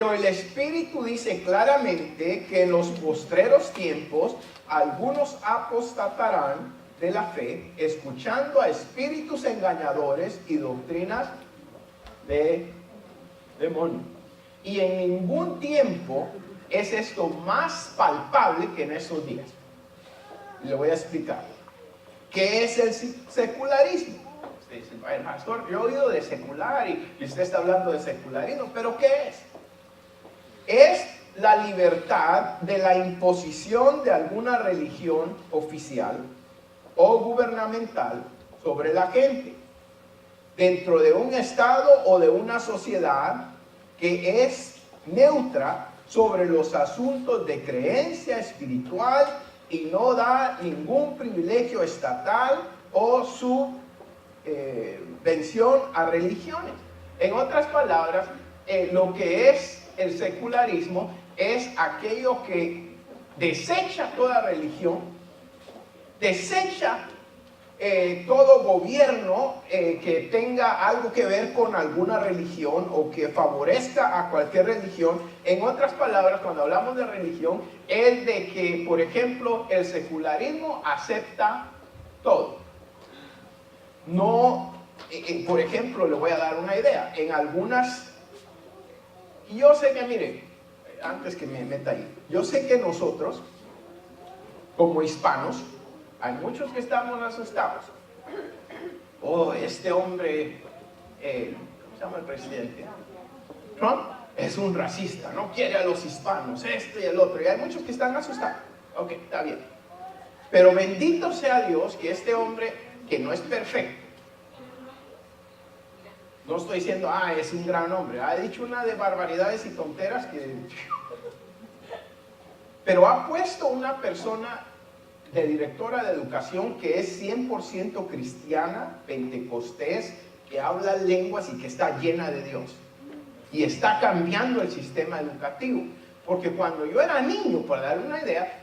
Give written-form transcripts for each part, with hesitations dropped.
Pero el Espíritu dice claramente que en los postreros tiempos algunos apostatarán de la fe, escuchando a espíritus engañadores y doctrinas de demonios. Y en ningún tiempo es esto más palpable que en esos días. Y le voy a explicar. ¿Qué es el secularismo? Usted dice, el pastor, yo he oído de secular y usted está hablando de secularismo, pero ¿qué es? Es la libertad de la imposición de alguna religión oficial o gubernamental sobre la gente dentro de un estado o de una sociedad que es neutra sobre los asuntos de creencia espiritual y no da ningún privilegio estatal o subvención a religiones. En otras palabras, lo que es el secularismo es aquello que desecha toda religión, desecha todo gobierno que tenga algo que ver con alguna religión o que favorezca a cualquier religión. En otras palabras, cuando hablamos de religión, es de que, por ejemplo, el secularismo acepta todo. No, por ejemplo, le voy a dar una idea. En algunas, yo sé que, mire, antes que me meta ahí, yo sé que nosotros, como hispanos, hay muchos que estamos asustados. Oh, este hombre, ¿cómo se llama el presidente? Trump es un racista, no quiere a los hispanos, esto y el otro. Y hay muchos que están asustados. Ok, está bien. Pero bendito sea Dios que este hombre, que no es perfecto, no estoy diciendo, es un gran hombre, ha dicho una de barbaridades y tonteras que... Pero ha puesto una persona de directora de educación que es 100% cristiana, pentecostés, que habla lenguas y que está llena de Dios. Y está cambiando el sistema educativo. Porque cuando yo era niño, para darle una idea,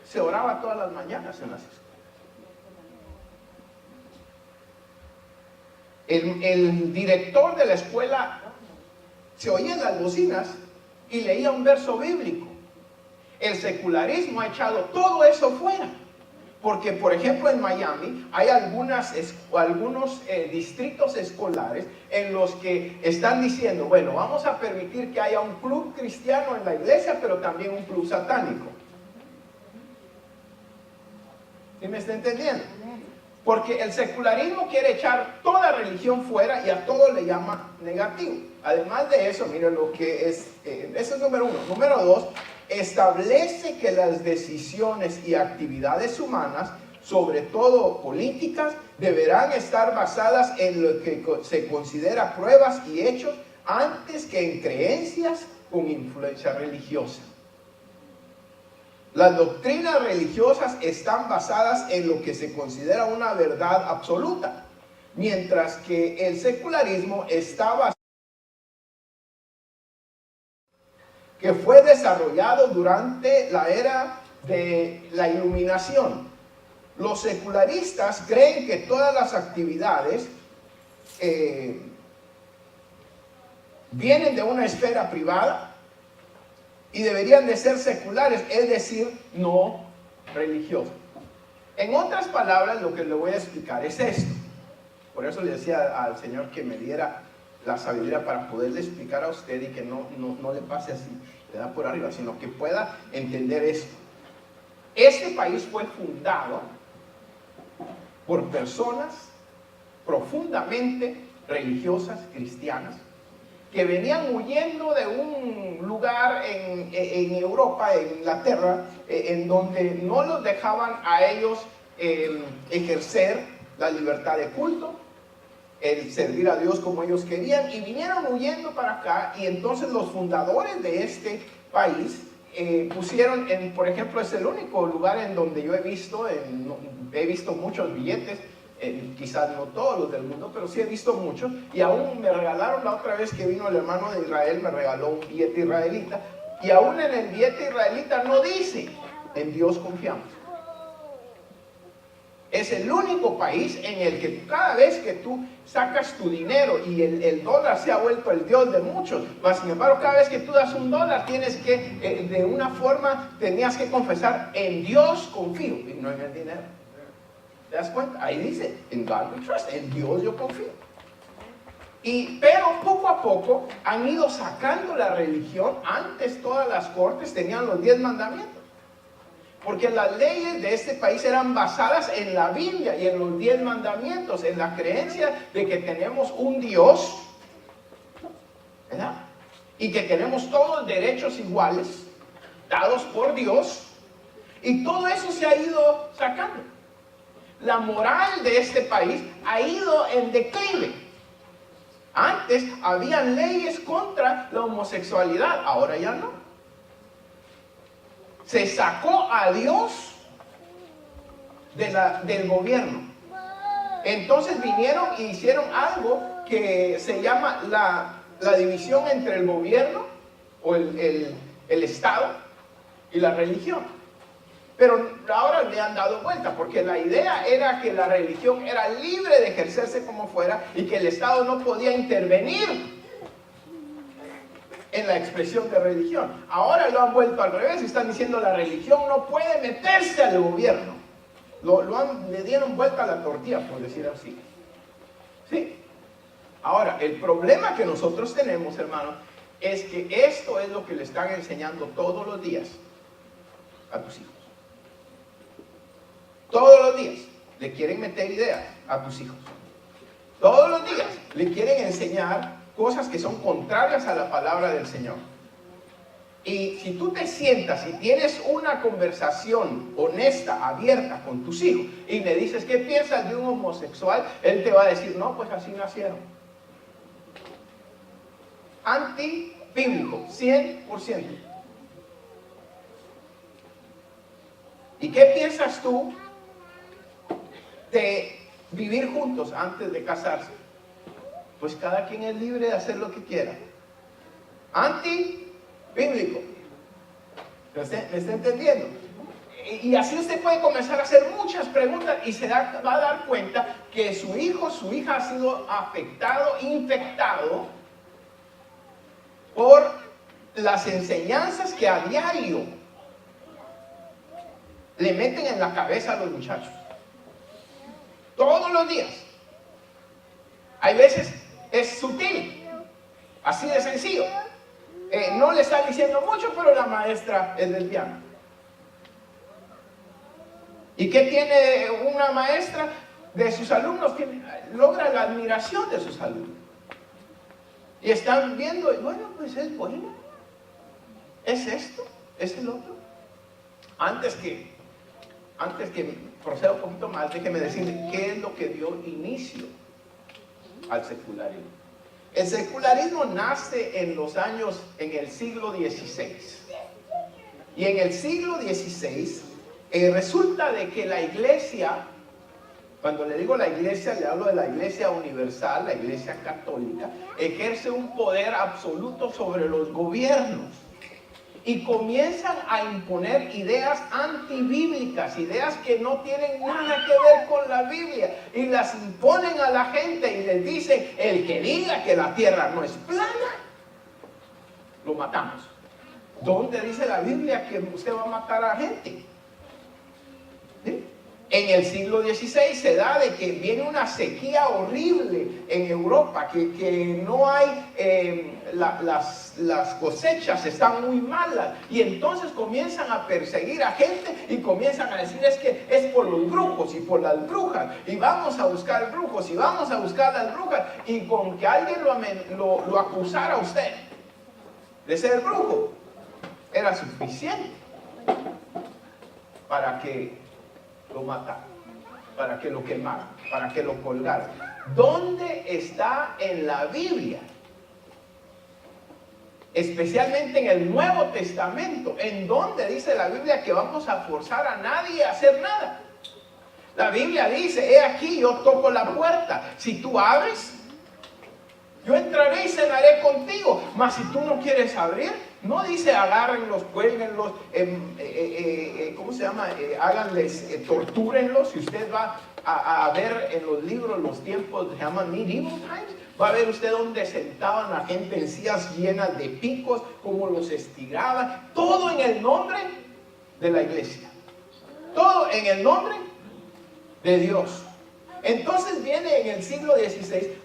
se oraba todas las mañanas en las escuelas. El director de la escuela se oía en las bocinas y leía un verso bíblico. El secularismo ha echado todo eso fuera. Porque, por ejemplo, en Miami hay algunos distritos escolares en los que están diciendo, bueno, vamos a permitir que haya un club cristiano en la iglesia, pero también un club satánico. ¿Sí me está entendiendo? Porque el secularismo quiere echar toda religión fuera y a todo le llama negativo. Además de eso, miren lo que es, eso es número uno. Número dos, establece que las decisiones y actividades humanas, sobre todo políticas, deberán estar basadas en lo que se considera pruebas y hechos antes que en creencias con influencia religiosa. Las doctrinas religiosas están basadas en lo que se considera una verdad absoluta, mientras que el secularismo está basado que fue desarrollado durante la era de la Iluminación. Los secularistas creen que todas las actividades vienen de una esfera privada y deberían de ser seculares, es decir, no religiosas. En otras palabras, lo que le voy a explicar es esto. Por eso le decía al Señor que me diera la sabiduría para poderle explicar a usted y que no le pase así, le da por arriba, sino que pueda entender esto. Este país fue fundado por personas profundamente religiosas, cristianas, que venían huyendo de un lugar en Europa, en Inglaterra, en donde no los dejaban a ellos ejercer la libertad de culto, el servir a Dios como ellos querían, y vinieron huyendo para acá. Y entonces los fundadores de este país pusieron, por ejemplo, es el único lugar en donde yo he visto muchos billetes, quizás no todos los del mundo, pero sí he visto muchos, y aún me regalaron la otra vez que vino el hermano de Israel, me regaló un billete israelita, y aún en el billete israelita no dice, en Dios confiamos. Es el único país en el que cada vez que tú sacas tu dinero y el dólar se ha vuelto el Dios de muchos, mas sin embargo cada vez que tú das un dólar tienes que, de una forma, tenías que confesar, en Dios confío y no en el dinero. ¿Te das cuenta? Ahí dice, en God we trust, en Dios yo confío. Pero poco a poco han ido sacando la religión. Antes todas las cortes tenían los 10 mandamientos. Porque las leyes de este país eran basadas en la Biblia y en los 10 mandamientos, en la creencia de que tenemos un Dios, ¿verdad? Y que tenemos todos derechos iguales, dados por Dios, y todo eso se ha ido sacando. La moral de este país ha ido en declive. Antes habían leyes contra la homosexualidad, ahora ya no. Se sacó a Dios del gobierno. Entonces vinieron y hicieron algo que se llama la división entre el gobierno o el Estado y la religión. Pero ahora le han dado vuelta, porque la idea era que la religión era libre de ejercerse como fuera y que el Estado no podía intervenir en la expresión de religión. Ahora lo han vuelto al revés, están diciendo la religión no puede meterse al gobierno. Le dieron vuelta a la tortilla, por decir así. ¿Sí? Ahora, el problema que nosotros tenemos, hermanos, es que esto es lo que le están enseñando todos los días a tus hijos. Todos los días le quieren meter ideas a tus hijos. Todos los días le quieren enseñar cosas que son contrarias a la palabra del Señor. Y si tú te sientas y tienes una conversación honesta, abierta con tus hijos y le dices, ¿qué piensas de un homosexual? Él te va a decir, no, pues así nacieron. Antibíblico, 100%. ¿Y qué piensas tú de vivir juntos antes de casarse? Pues cada quien es libre de hacer lo que quiera. Antibíblico. ¿Me está entendiendo? Y así usted puede comenzar a hacer muchas preguntas y se va a dar cuenta que su hijo, su hija ha sido afectado, infectado por las enseñanzas que a diario le meten en la cabeza a los muchachos. Todos los días. Hay veces es sutil, así de sencillo. No le están diciendo mucho, pero la maestra es lesbiana. ¿Y qué tiene una maestra de sus alumnos? Logra la admiración de sus alumnos. Y están viendo, bueno, pues es bueno. ¿Es esto? ¿Es el otro? Antes que proceda un poquito más, déjeme decirle qué es lo que dio inicio al secularismo. El secularismo nace en el siglo XVI. Y en el siglo XVI resulta de que la iglesia, cuando le digo la iglesia, le hablo de la iglesia universal, la iglesia católica, ejerce un poder absoluto sobre los gobiernos. Y comienzan a imponer ideas antibíblicas, ideas que no tienen nada que ver con la Biblia, y las imponen a la gente y les dicen, el que diga que la tierra no es plana, lo matamos. ¿Dónde dice la Biblia que usted va a matar a gente? ¿Sí? En el siglo XVI se da de que viene una sequía horrible en Europa, que no hay, las cosechas están muy malas, y entonces comienzan a perseguir a gente y comienzan a decir es que es por los brujos y por las brujas, y vamos a buscar brujos y vamos a buscar las brujas, y con que alguien lo acusara a usted de ser brujo era suficiente para que lo mataron, para que lo quemaran, para que lo colgaran. ¿Dónde está en la Biblia? Especialmente en el Nuevo Testamento, en donde dice la Biblia que vamos a forzar a nadie a hacer nada. La Biblia dice, he aquí yo toco la puerta, si tú abres, yo entraré y cenaré contigo, mas si tú no quieres abrir, No dice agárrenlos, cuélguenlos, ¿cómo se llama? Háganles, tortúrenlos. Si usted va a ver en los libros los tiempos, se llaman medieval times, va a ver usted donde sentaban a gente en sillas llenas de picos, cómo los estiraban, todo en el nombre de la iglesia, todo en el nombre de Dios. Entonces viene en el siglo XVI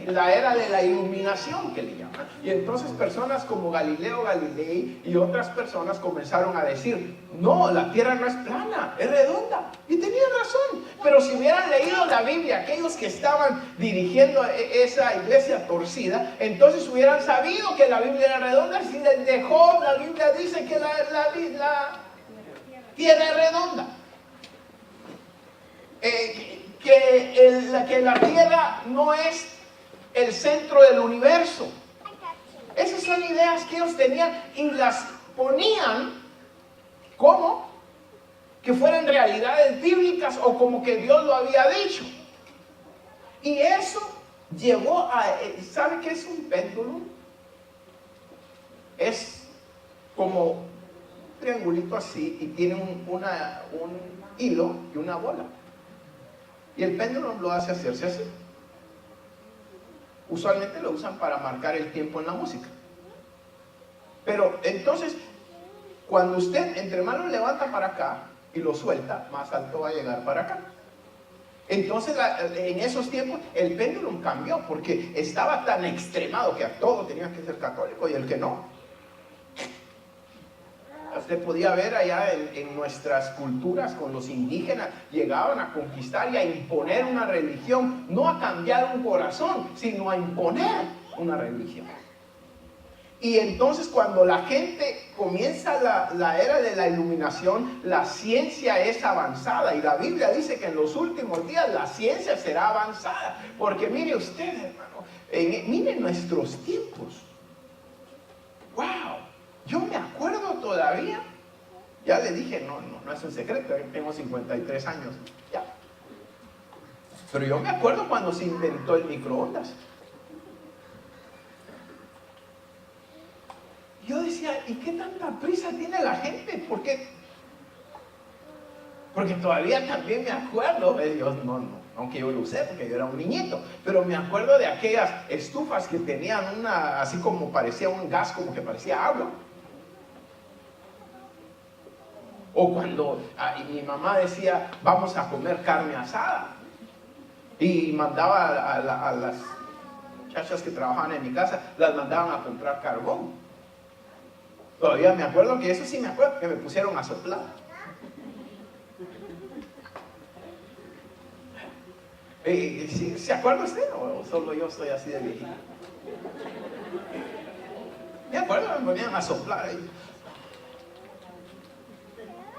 la era de la iluminación, que le llaman, y entonces personas como Galileo Galilei y otras personas comenzaron a decir: no, la tierra no es plana, es redonda, y tenían razón. Pero si hubieran leído la Biblia, aquellos que estaban dirigiendo esa iglesia torcida, entonces hubieran sabido que la Biblia era redonda. Si desde Job la Biblia dice que la tierra es redonda, que la tierra no es el centro del universo. Esas son ideas que ellos tenían y las ponían como que fueran realidades bíblicas o como que Dios lo había dicho. Y eso llevó a... ¿Sabe qué es un péndulo? Es como un triangulito así y tiene un hilo y una bola. Y el péndulo lo hace hacerse así. Usualmente lo usan para marcar el tiempo en la música. Pero entonces, cuando usted entre más lo levanta para acá y lo suelta, más alto va a llegar para acá. Entonces, en esos tiempos, el péndulo cambió porque estaba tan extremado que a todo tenía que ser católico y el que no. Usted podía ver allá en nuestras culturas con los indígenas, llegaban a conquistar y a imponer una religión, no a cambiar un corazón, sino a imponer una religión. Y entonces cuando la gente comienza la era de la iluminación, la ciencia es avanzada y la Biblia dice que en los últimos días la ciencia será avanzada. Porque mire usted, hermano, mire nuestros tiempos. ¡Wow! Yo me acuerdo todavía, ya le dije, no es un secreto, tengo 53 años, ya. Pero yo me acuerdo cuando se inventó el microondas. Yo decía, ¿y qué tanta prisa tiene la gente? ¿Por qué? Porque todavía también me acuerdo, aunque yo lo usé porque yo era un niñito, pero me acuerdo de aquellas estufas que tenían así como parecía un gas, como que parecía agua. O cuando mi mamá decía, vamos a comer carne asada, y mandaba a las muchachas que trabajaban en mi casa, las mandaban a comprar carbón. Todavía me acuerdo que eso sí me acuerdo, que me pusieron a soplar. ¿Se acuerda usted o solo yo soy así de viejito? Me acuerdo, me ponían a soplar ahí.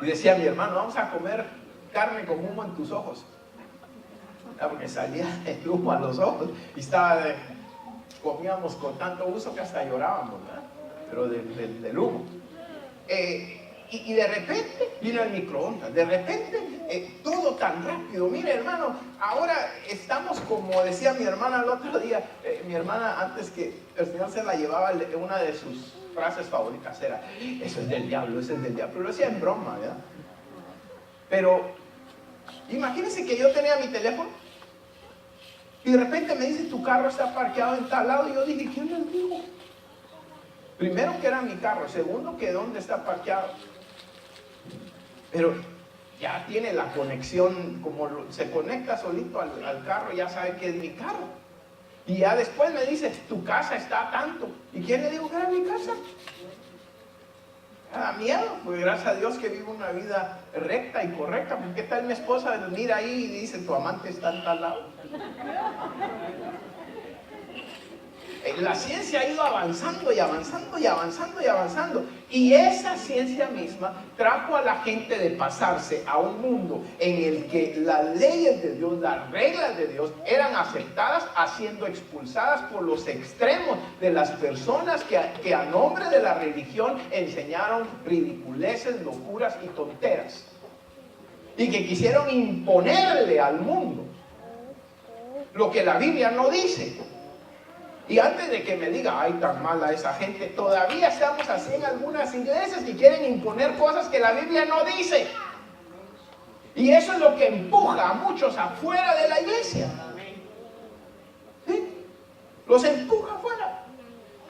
Y decía mi hermano, vamos a comer carne con humo en tus ojos. Porque salía el humo a los ojos y comíamos con tanto gusto que hasta llorábamos, ¿verdad? Pero del humo. Y de repente vino el microondas, de repente todo tan rápido. Mire, hermano, ahora estamos como decía mi hermana el otro día. Mi hermana, antes que el Señor se la llevaba, una de sus frases favoritas era: eso es del diablo, eso es del diablo. Pero lo decía en broma, ¿verdad? Pero imagínense que yo tenía mi teléfono y de repente me dice: tu carro está parqueado en tal lado. Y yo dije: ¿quién les dijo? Primero, que era mi carro. Segundo, que dónde está parqueado. Pero ya tiene la conexión, como se conecta solito al carro, ya sabe que es mi carro. Y ya después me dice: tu casa está a tanto. ¿Y quién le dijo que era mi casa? Me da miedo, porque gracias a Dios que vivo una vida recta y correcta. Porque ¿qué tal mi esposa mira ahí y dice: tu amante está en tal lado? La ciencia ha ido avanzando y avanzando y avanzando y avanzando. Y esa ciencia misma trajo a la gente de pasarse a un mundo en el que las leyes de Dios, las reglas de Dios eran aceptadas, siendo expulsadas por los extremos de las personas que a nombre de la religión enseñaron ridiculeces, locuras y tonteras. Y que quisieron imponerle al mundo lo que la Biblia no dice. Y antes de que me diga, ay, tan mala esa gente, todavía estamos así en algunas iglesias que quieren imponer cosas que la Biblia no dice. Y eso es lo que empuja a muchos afuera de la iglesia. ¿Sí? Los empuja afuera.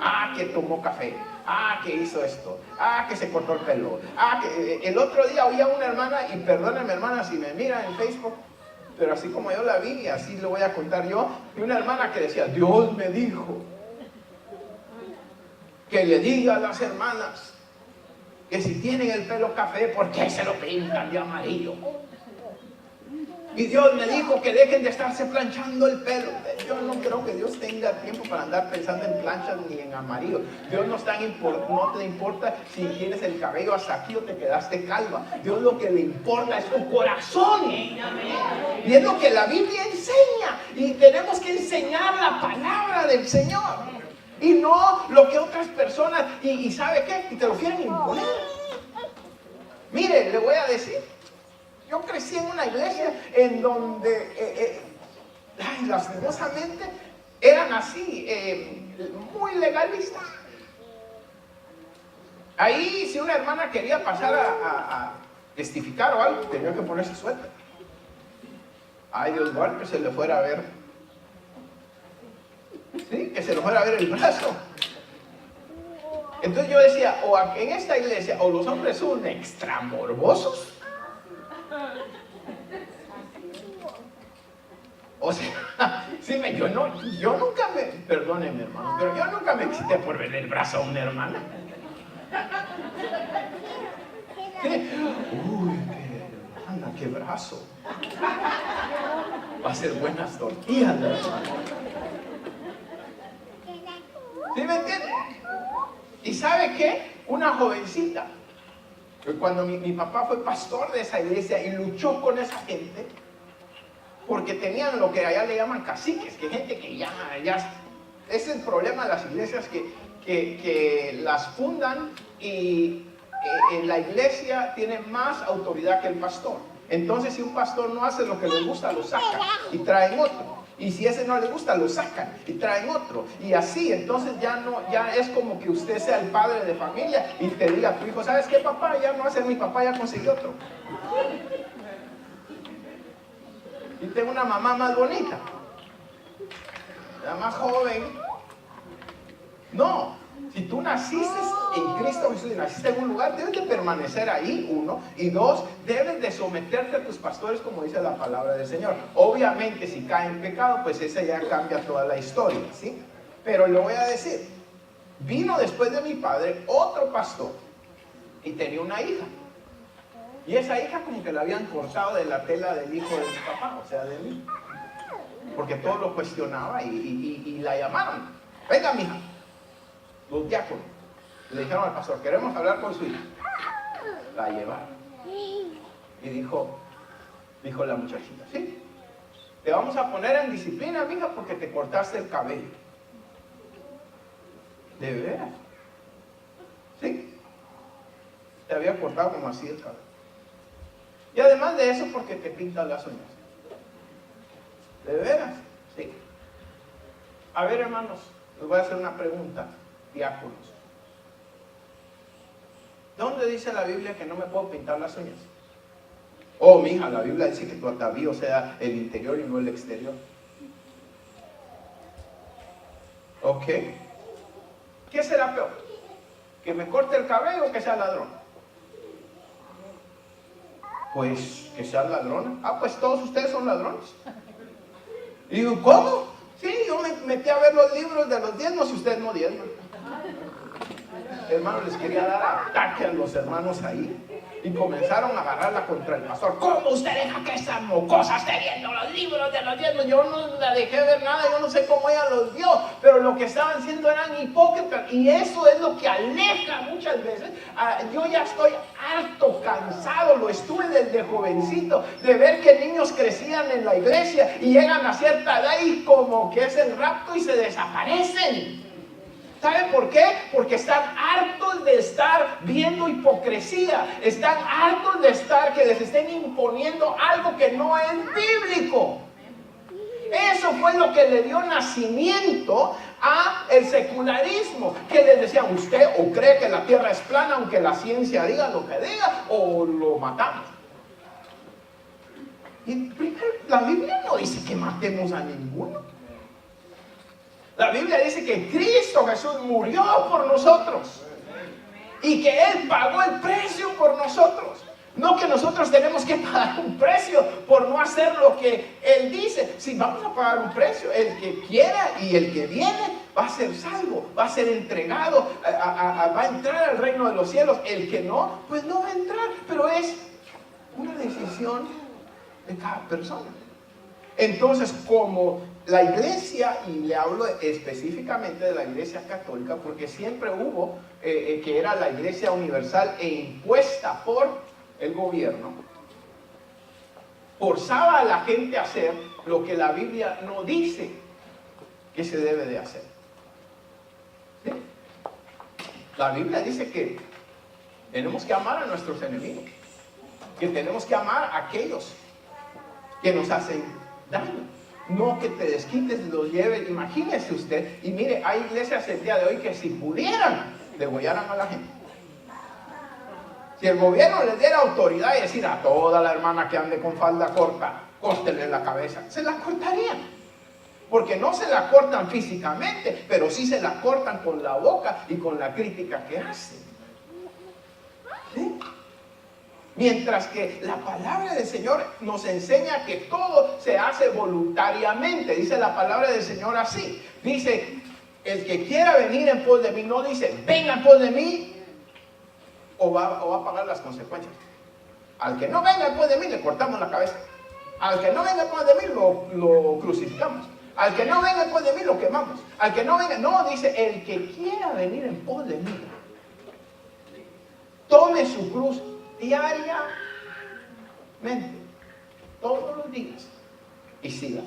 Ah, que tomó café. Ah, que hizo esto. Ah, que se cortó el pelo. Ah, que el otro día oí a una hermana, y perdónenme hermana si me mira en Facebook, pero así como yo la vi, así lo voy a contar yo, y una hermana que decía, Dios me dijo que le diga a las hermanas que si tienen el pelo café, ¿por qué se lo pintan de amarillo? Y Dios me dijo que dejen de estarse planchando el pelo. Yo no creo que Dios tenga tiempo para andar pensando en planchas ni en amarillo. Dios no te importa si tienes el cabello hasta aquí o te quedaste calva. Dios lo que le importa es tu corazón. Y es lo que la Biblia enseña. Y tenemos que enseñar la palabra del Señor. Y no lo que otras personas, y ¿sabe qué? Y te lo quieren imponer. Mire, le voy a decir. Yo crecí en una iglesia en donde, lastimosamente, eran así, muy legalistas. Ahí, si una hermana quería pasar a testificar o algo, tenía que ponerse suéter. Ay, Dios guarde que se le fuera a ver. Sí, que se le fuera a ver el brazo. Entonces yo decía, o en esta iglesia, o los hombres son extra morbosos, o sea, sí, yo nunca me, perdónenme hermano, pero yo nunca me excité por ver el brazo a una hermana. ¿Sí? Uy, hermana, qué brazo. Va a ser buenas tortillas, hermano. ¿Sí me entiende? ¿Y sabe qué? Una jovencita, cuando mi papá fue pastor de esa iglesia y luchó con esa gente, porque tenían lo que allá le llaman caciques, que gente que ya es el problema de las iglesias que las fundan y la iglesia tiene más autoridad que el pastor. Entonces si un pastor no hace lo que les gusta, lo sacan y traen otro. Y si ese no le gusta, lo sacan y traen otro. Y así, entonces ya es como que usted sea el padre de familia y te diga a tu hijo, ¿sabes qué, papá? Ya no hace mi papá, ya consiguió otro. Y tengo una mamá más bonita, la más joven. No, si tú naciste en Cristo Jesús y naciste en un lugar, debes de permanecer ahí, uno. Y dos, debes de someterte a tus pastores como dice la palabra del Señor. Obviamente si cae en pecado, pues ese ya cambia toda la historia, ¿sí? Pero le voy a decir, vino después de mi padre otro pastor y tenía una hija. Y esa hija como que la habían cortado de la tela del hijo de mi papá, o sea, de mí. Porque todo lo cuestionaba y la llamaron. Venga, mija. Los diáconos le dijeron al pastor, queremos hablar con su hija. La llevaron. Y dijo la muchachita, sí, te vamos a poner en disciplina, mija, porque te cortaste el cabello. ¿De veras? Sí. Te había cortado como así el cabello. Y además de eso, porque te pintan las uñas. ¿De veras? Sí. A ver, hermanos, les voy a hacer una pregunta, diáconos. ¿Dónde dice la Biblia que no me puedo pintar las uñas? Oh, mija, la Biblia dice que tu atavío sea el interior y no el exterior. Ok. ¿Qué será peor? ¿Que me corte el cabello o que sea ladrón? Pues que sean ladrones. Ah, pues todos ustedes son ladrones. Y digo, ¿cómo? Sí, yo me metí a ver los libros de los diezmos y ustedes no diezman. Hermano, les quería dar ataque a los hermanos ahí. Y comenzaron a agarrarla contra el pastor. ¿Cómo usted deja que esa mocosa esté viendo los libros de los diezmos? Yo no la dejé ver nada, yo no sé cómo ella los vio. Pero lo que estaban haciendo eran hipócritas. Y eso es lo que aleja muchas veces. Yo ya estoy harto, cansado, lo estuve desde jovencito, de ver que niños crecían en la iglesia y llegan a cierta edad y como que es el rapto y se desaparecen. ¿Sabe por qué? Porque están hartos de estar viendo hipocresía. Están hartos de estar que les estén imponiendo algo que no es bíblico. Eso fue lo que le dio nacimiento a el secularismo, que les decían, usted o cree que la tierra es plana aunque la ciencia diga lo que diga, o lo matamos. Y primero, la Biblia no dice que matemos a ninguno. La Biblia dice que Cristo Jesús murió por nosotros y que Él pagó el precio por nosotros. No que nosotros tenemos que pagar un precio por no hacer lo que Él dice. Si vamos a pagar un precio, el que quiera y el que viene va a ser salvo, va a ser entregado, va a entrar al reino de los cielos. El que no, pues no va a entrar. Pero es una decisión de cada persona. Entonces, como la iglesia, y le hablo específicamente de la iglesia católica, porque siempre hubo que era la iglesia universal e impuesta por el gobierno, forzaba a la gente a hacer lo que la Biblia no dice que se debe de hacer. ¿Sí? La Biblia dice que tenemos que amar a nuestros enemigos, que tenemos que amar a aquellos que nos hacen daño. No que te desquites, los lleves. Imagínese usted, y mire, hay iglesias el día de hoy que si pudieran, degollaran a la gente. Si el gobierno les diera autoridad y decir a toda la hermana que ande con falda corta, córtenle la cabeza, se la cortarían. Porque no se la cortan físicamente, pero sí se la cortan con la boca y con la crítica que hacen. ¿Sí? Mientras que la palabra del Señor nos enseña que todo se hace voluntariamente. Dice la palabra del Señor así. Dice, el que quiera venir en pos de mí, no dice, venga en pos de mí, o va a pagar las consecuencias. Al que no venga en pos de mí, le cortamos la cabeza. Al que no venga en pos de mí, lo crucificamos. Al que no venga en pos de mí, lo quemamos. Al que no venga, no, dice, el que quiera venir en pos de mí, tome su cruz diariamente, todos los días, y siga.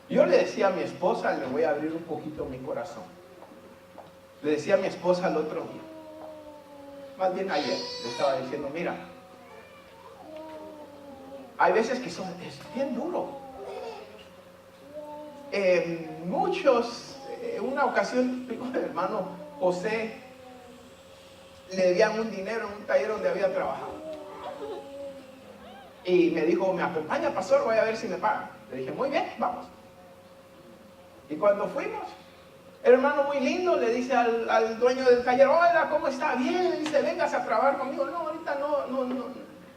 Yo le decía a mi esposa, le voy a abrir un poquito mi corazón. Le decía a mi esposa el otro día, más bien ayer, le estaba diciendo, mira, hay veces que es bien duro. Una ocasión, el hermano José le debían un dinero en un taller donde había trabajado. Y me dijo, ¿me acompaña, pastor? Voy a ver si me pagan. Le dije, muy bien, vamos. Y cuando fuimos, el hermano muy lindo le dice al dueño del taller, hola, ¿cómo está? Bien, le dice, vengas a trabajar conmigo. No, ahorita no,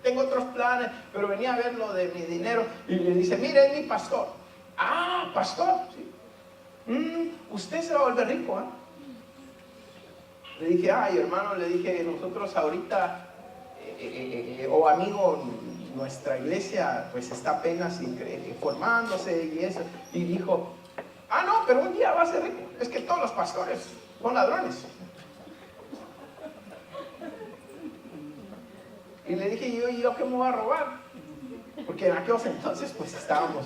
tengo otros planes, pero venía a ver lo de mi dinero. Y le dice, mire, es mi pastor. Ah, pastor, sí. Usted se va a volver rico, ¿eh? Le dije, ay, hermano, le dije, nosotros ahorita, o amigo, nuestra iglesia pues está apenas formándose y eso. Y dijo, ah, no, pero un día va a ser rico. Es que todos los pastores son ladrones. Y le dije, ¿yo qué me voy a robar? Porque en aquellos entonces pues estábamos,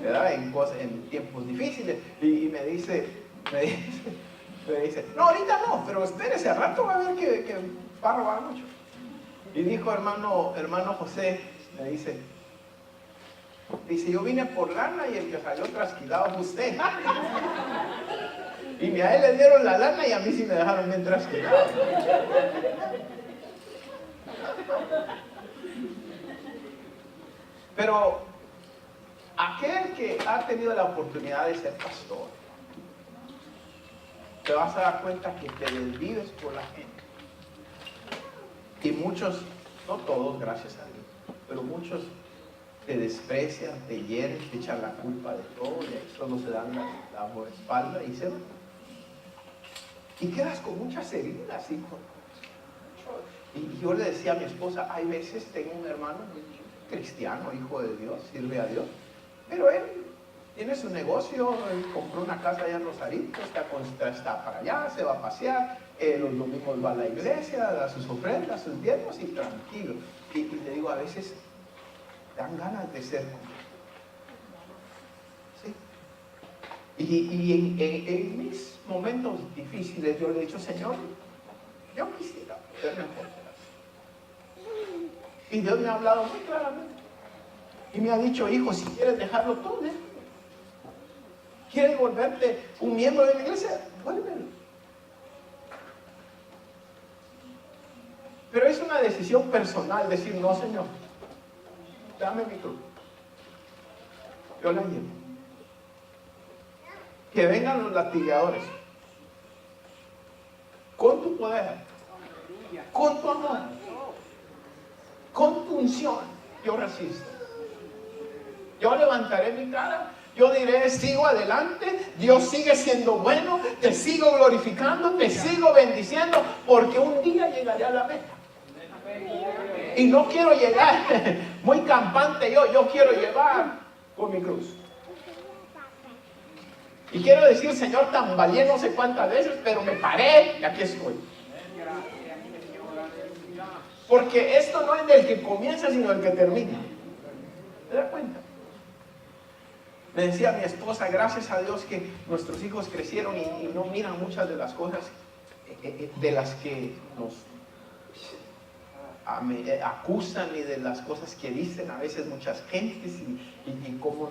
¿verdad?, en tiempos difíciles. Y me dice, no, ahorita no, pero espérese, al rato va a ver que va a robar mucho. Y dijo hermano José, me dice, yo vine por lana y el que salió trasquilado fue usted. Y a él le dieron la lana y a mí sí me dejaron bien trasquilado. Pero aquel que ha tenido la oportunidad de ser pastor, te vas a dar cuenta que te desvives por la gente. Y muchos, no todos, gracias a Dios, pero muchos te desprecian, te hieren, te echan la culpa de todo, y solo se dan la espalda y se van. Y quedas con muchas heridas, hijo. Y yo le decía a mi esposa, hay veces tengo un hermano cristiano, hijo de Dios, sirve a Dios, pero él tiene su negocio, él compró una casa allá en Rosarito, está para allá, se va a pasear, los domingos va a la iglesia, da sus ofrendas, sus diezmos y tranquilo. Y le digo, a veces dan ganas de ser como él. ¿Sí? Y en mis momentos difíciles yo le he dicho, Señor, yo quisiera ser mejor. Y Dios me ha hablado muy claramente. Y me ha dicho, hijo, si quieres dejarlo todo, déjalo. ¿Quieres volverte un miembro de la iglesia? Vuélvelo. Pero es una decisión personal decir, no, Señor, dame mi cruz. Yo la llevo. Que vengan los latigadores. Con tu poder, con tu amor, con tu unción, yo resisto. Yo levantaré mi cara, yo diré, sigo adelante, Dios sigue siendo bueno, te sigo glorificando, te sigo bendiciendo, porque un día llegaré a la meta. Y no quiero llegar muy campante yo quiero llevar con mi cruz. Y quiero decir, Señor, tambaleé no sé cuántas veces, pero me paré y aquí estoy. Porque esto no es del que comienza, sino del que termina. ¿Te das cuenta? Me decía mi esposa, gracias a Dios que nuestros hijos crecieron y no miran muchas de las cosas de las que nos acusan y de las cosas que dicen a veces muchas gentes y como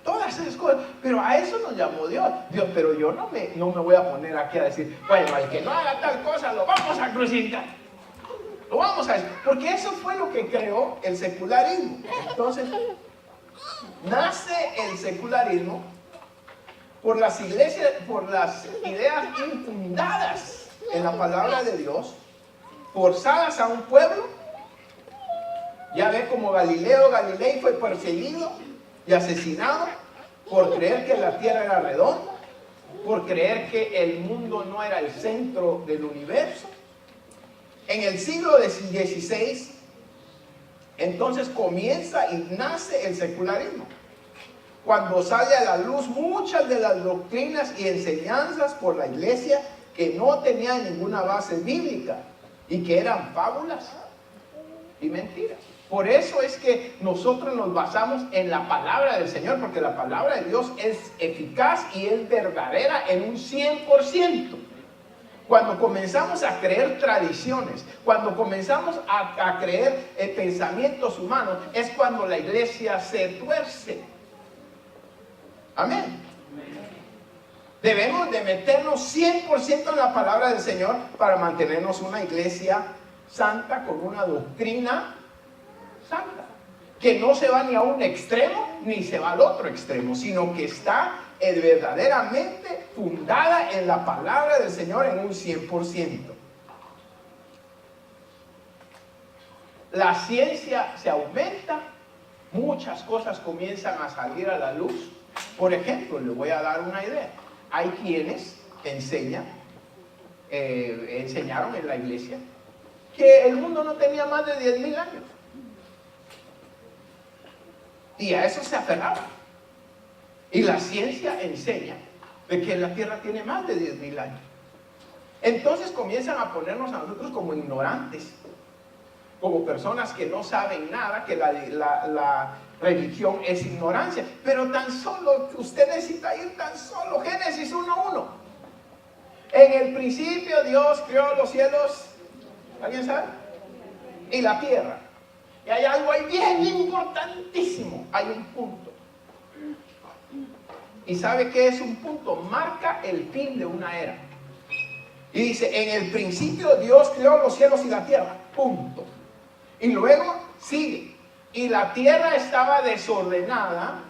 todas esas cosas, pero a eso nos llamó Dios. Pero yo no me voy a poner aquí a decir, bueno, al que no haga tal cosa lo vamos a crucificar, lo vamos a decir, porque eso fue lo que creó el secularismo. Entonces nace el secularismo por las iglesias, por las ideas infundadas en la palabra de Dios, forzadas a un pueblo. Ya ve como Galileo Galilei fue perseguido y asesinado por creer que la tierra era redonda, por creer que el mundo no era el centro del universo. En el siglo XVI, entonces comienza y nace el secularismo, cuando sale a la luz muchas de las doctrinas y enseñanzas por la iglesia que no tenían ninguna base bíblica y que eran fábulas y mentiras. Por eso es que nosotros nos basamos en la palabra del Señor, porque la palabra de Dios es eficaz y es verdadera en un 100%. Cuando comenzamos a creer tradiciones, cuando comenzamos a creer pensamientos humanos, es cuando la iglesia se tuerce. Amén. Debemos de meternos 100% en la palabra del Señor para mantenernos una iglesia santa con una doctrina santa, que no se va ni a un extremo ni se va al otro extremo, sino que está verdaderamente fundada en la palabra del Señor en un 100%. La ciencia se aumenta, muchas cosas comienzan a salir a la luz. Por ejemplo, les voy a dar una idea. Hay quienes enseñaron en la iglesia que el mundo no tenía más de 10,000 años. Y a eso se aferraban. Y la ciencia enseña de que la Tierra tiene más de 10,000 años. Entonces comienzan a ponernos a nosotros como ignorantes, como personas que no saben nada, que la religión es ignorancia. Pero tan solo, usted necesita ir tan solo, Génesis 1:1. En el principio Dios creó los cielos, ¿alguien sabe? Y la tierra. Y hay algo ahí bien importantísimo, hay un punto. ¿Y sabe qué es un punto? Marca el fin de una era. Y dice, en el principio Dios creó los cielos y la tierra, punto. Y luego sigue, y la tierra estaba desordenada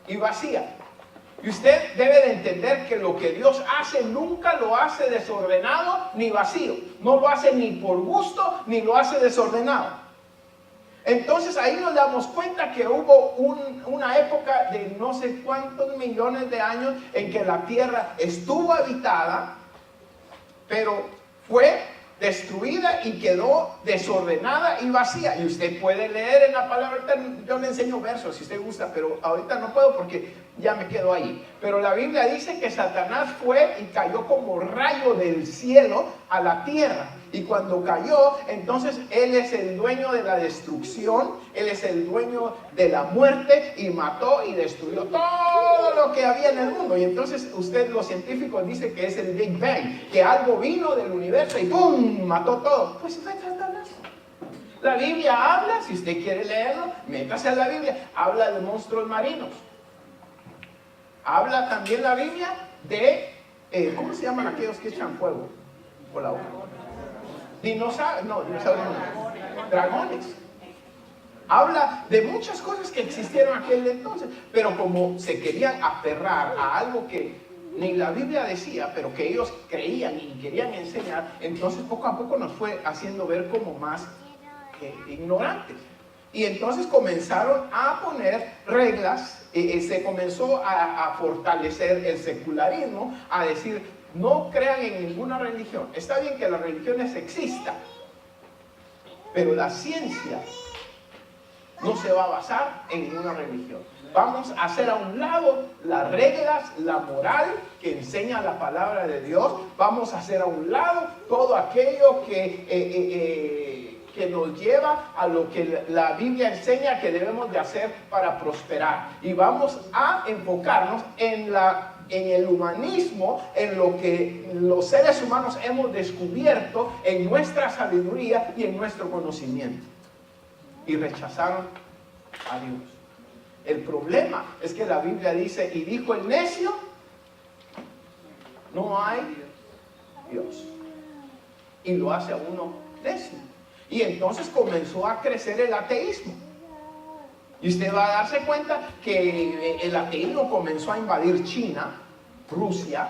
y vacía. Y usted debe de entender que lo que Dios hace nunca lo hace desordenado ni vacío. No lo hace ni por gusto, ni lo hace desordenado. Entonces ahí nos damos cuenta que hubo una época de no sé cuántos millones de años en que la tierra estuvo habitada, pero fue destruida y quedó desordenada y vacía. Y usted puede leer en la palabra, yo le enseño versos si usted gusta, pero ahorita no puedo porque ya me quedo ahí. Pero la Biblia dice que Satanás fue y cayó como rayo del cielo a la tierra. Y cuando cayó, entonces él es el dueño de la destrucción, él es el dueño de la muerte y mató y destruyó todo lo que había en el mundo. Y entonces los científicos dicen que es el Big Bang, que algo vino del universo y ¡pum! Mató todo. Pues fue Satanás. La Biblia habla, si usted quiere leerlo, métase a la Biblia, habla de monstruos marinos. Habla también la Biblia de, ¿cómo se llaman aquellos que echan fuego por la boca? Dinosaurios, no, dragones. Habla de muchas cosas que existieron aquel entonces, pero como se querían aferrar a algo que ni la Biblia decía, pero que ellos creían y querían enseñar, entonces poco a poco nos fue haciendo ver como más ignorantes. Y entonces comenzaron a poner reglas, se comenzó a fortalecer el secularismo, a decir, no crean en ninguna religión. Está bien que las religiones existan, pero la ciencia no se va a basar en ninguna religión. Vamos a hacer a un lado las reglas, la moral que enseña la palabra de Dios. Vamos a hacer a un lado todo aquello que nos lleva a lo que la Biblia enseña que debemos de hacer para prosperar. Y vamos a enfocarnos en el humanismo, en lo que los seres humanos hemos descubierto en nuestra sabiduría y en nuestro conocimiento. Y rechazaron a Dios. El problema es que la Biblia dice, y dijo el necio, no hay Dios. Y lo hace a uno necio. Y entonces comenzó a crecer el ateísmo. Y usted va a darse cuenta que el ateísmo comenzó a invadir China, Rusia,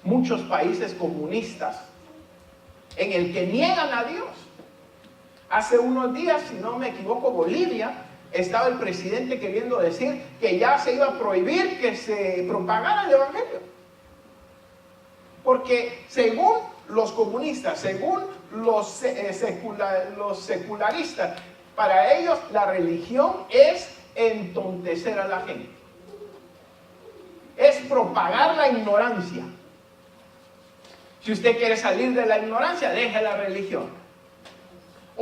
muchos países comunistas, en el que niegan a Dios. Hace unos días, si no me equivoco, Bolivia, estaba el presidente queriendo decir que ya se iba a prohibir que se propagara el evangelio. Porque según los comunistas, según los secularistas, para ellos la religión es entontecer a la gente. Es propagar la ignorancia. Si usted quiere salir de la ignorancia, deje la religión.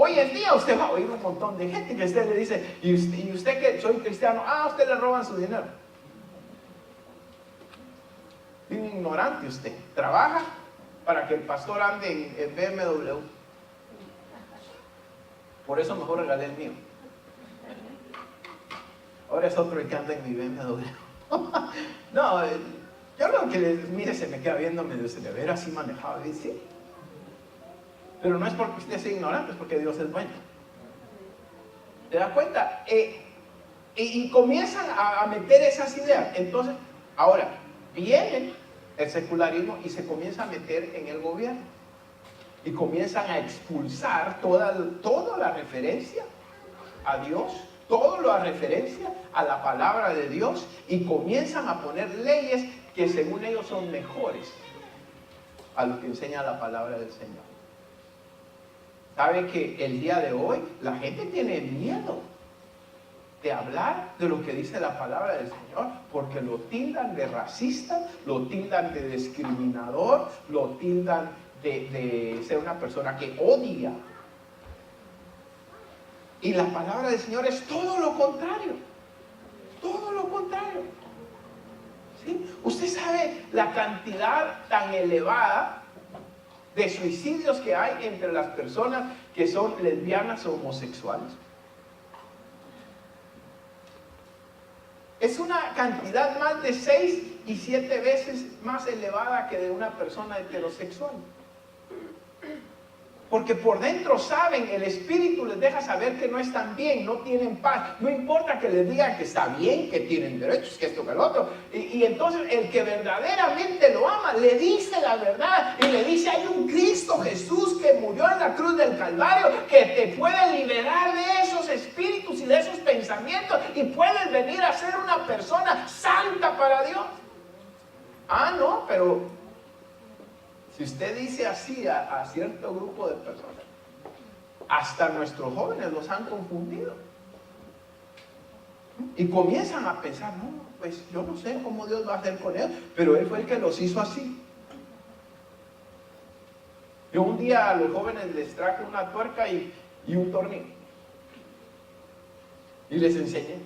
Hoy en día usted va a oír un montón de gente que usted le dice, y usted que soy cristiano, a usted le roban su dinero. Bien ignorante usted. Trabaja para que el pastor ande en BMW. Por eso mejor regalé el mío. Ahora es otro el que anda en mi BMW. No, yo creo que mire, se me queda viendo medio se le ve así manejado, ¿sí? Pero no es porque usted sea ignorante, es porque Dios es bueno. ¿Te das cuenta? Y comienzan a meter esas ideas. Entonces, ahora, viene el secularismo y se comienza a meter en el gobierno. Y comienzan a expulsar toda la referencia a Dios, toda la referencia a la palabra de Dios, y comienzan a poner leyes que según ellos son mejores a lo que enseña la palabra del Señor. ¿Sabe que el día de hoy la gente tiene miedo de hablar de lo que dice la palabra del Señor? Porque lo tildan de racista, lo tildan de discriminador, lo tildan de ser una persona que odia. Y la palabra del Señor es todo lo contrario. Todo lo contrario. ¿Sí? Usted sabe la cantidad tan elevada de suicidios que hay entre las personas que son lesbianas o homosexuales. Es una cantidad más de 6 y 7 veces más elevada que de una persona heterosexual. Porque por dentro saben, el Espíritu les deja saber que no están bien, no tienen paz. No importa que les digan que está bien, que tienen derechos, que esto, que el otro. Y entonces el que verdaderamente lo ama, le dice la verdad. Y le dice, hay un Cristo Jesús que murió en la cruz del Calvario, que te puede liberar de esos espíritus y de esos pensamientos. Y puedes venir a ser una persona santa para Dios. Ah, no, pero si usted dice así a cierto grupo de personas, hasta nuestros jóvenes los han confundido. Y comienzan a pensar, no, pues yo no sé cómo Dios va a hacer con ellos, pero Él fue el que los hizo así. Yo un día a los jóvenes les traje una tuerca y un tornillo. Y les enseñé.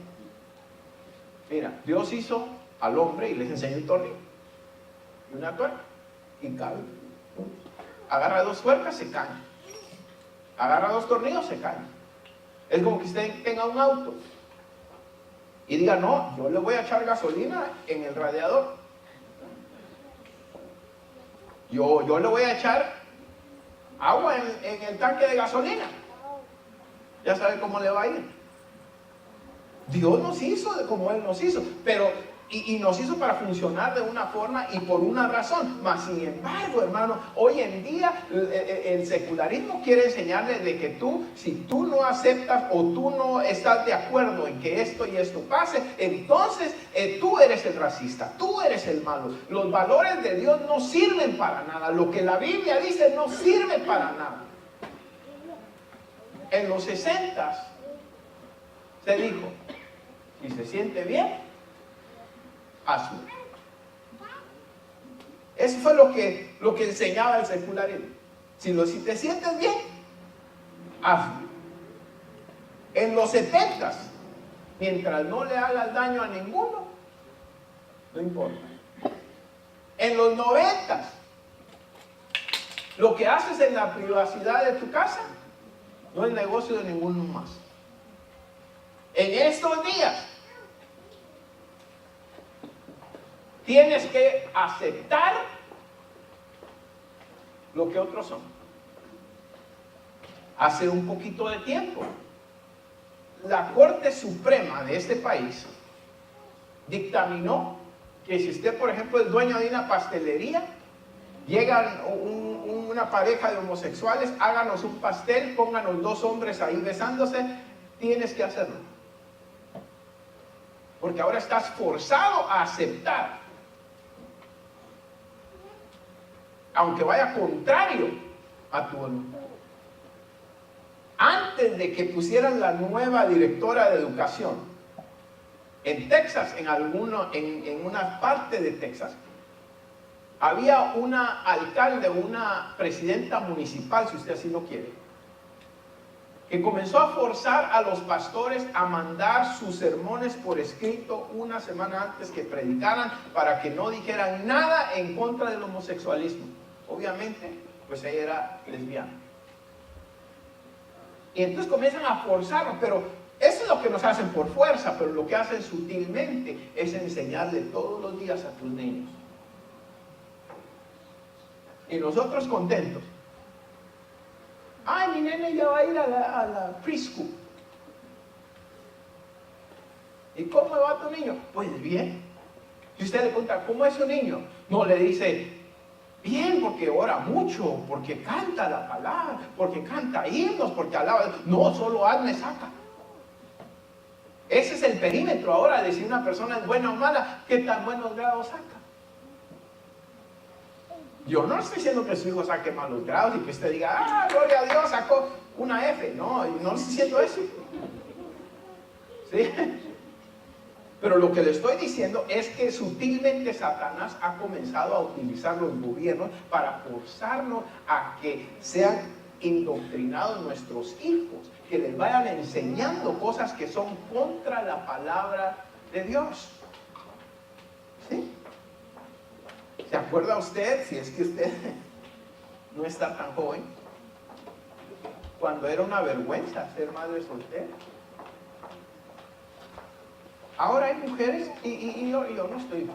Mira, Dios hizo al hombre y les enseñó un tornillo y una tuerca y cabe. Agarra 2 tuercas, se cae. Agarra 2 tornillos, se cae. Es como que usted tenga un auto y diga, no, yo le voy a echar gasolina en el radiador. Yo le voy a echar agua en el tanque de gasolina. Ya sabe cómo le va a ir. Dios nos hizo como Él nos hizo, pero y nos hizo para funcionar de una forma y por una razón. Mas sin embargo, hermano, hoy en día el secularismo quiere enseñarle de que si tú no aceptas o tú no estás de acuerdo en que esto y esto pase, entonces tú eres el racista, tú eres el malo. Los valores de Dios no sirven para nada. Lo que la Biblia dice no sirve para nada. En los 60 se dijo, si se siente bien, hazlo. Eso fue lo que enseñaba el secularismo. Si te sientes bien, hazlo. En los 70, mientras no le hagas daño a ninguno, no importa. En los 90, lo que haces en la privacidad de tu casa no es negocio de ninguno más. En estos días tienes que aceptar lo que otros son. Hace un poquito de tiempo, la Corte Suprema de este país dictaminó que si usted, por ejemplo, es dueño de una pastelería, llegan una pareja de homosexuales, háganos un pastel, pónganos 2 hombres ahí besándose, tienes que hacerlo. Porque ahora estás forzado a aceptar, aunque vaya contrario a tu voluntad. Antes de que pusieran la nueva directora de educación en Texas, en una parte de Texas, había una alcalde, una presidenta municipal, si usted así lo quiere, que comenzó a forzar a los pastores a mandar sus sermones por escrito una semana antes que predicaran, para que no dijeran nada en contra del homosexualismo. Obviamente, pues ella era lesbiana. Y entonces comienzan a forzarnos, pero eso es lo que nos hacen por fuerza, pero lo que hacen sutilmente es enseñarle todos los días a tus niños. Y nosotros contentos. Ay, mi nene ya va a ir a la preschool. ¿Y cómo va tu niño? Pues bien. Si usted le pregunta, ¿cómo es su niño? No, le dice, bien, porque ora mucho, porque canta la palabra, porque canta himnos, porque alaba. No, solo hazme saca. Ese es el perímetro ahora de si una persona es buena o mala, qué tan buenos grados saca. Yo no estoy diciendo que su hijo saque malos grados y que usted diga, gloria a Dios, sacó una F. No, no estoy diciendo eso. ¿Sí? Pero lo que le estoy diciendo es que sutilmente Satanás ha comenzado a utilizar los gobiernos para forzarnos a que sean indoctrinados nuestros hijos, que les vayan enseñando cosas que son contra la palabra de Dios. ¿Sí? ¿Se acuerda usted, si es que usted no está tan joven, cuando era una vergüenza ser madre soltera? Ahora hay mujeres, y yo no estoy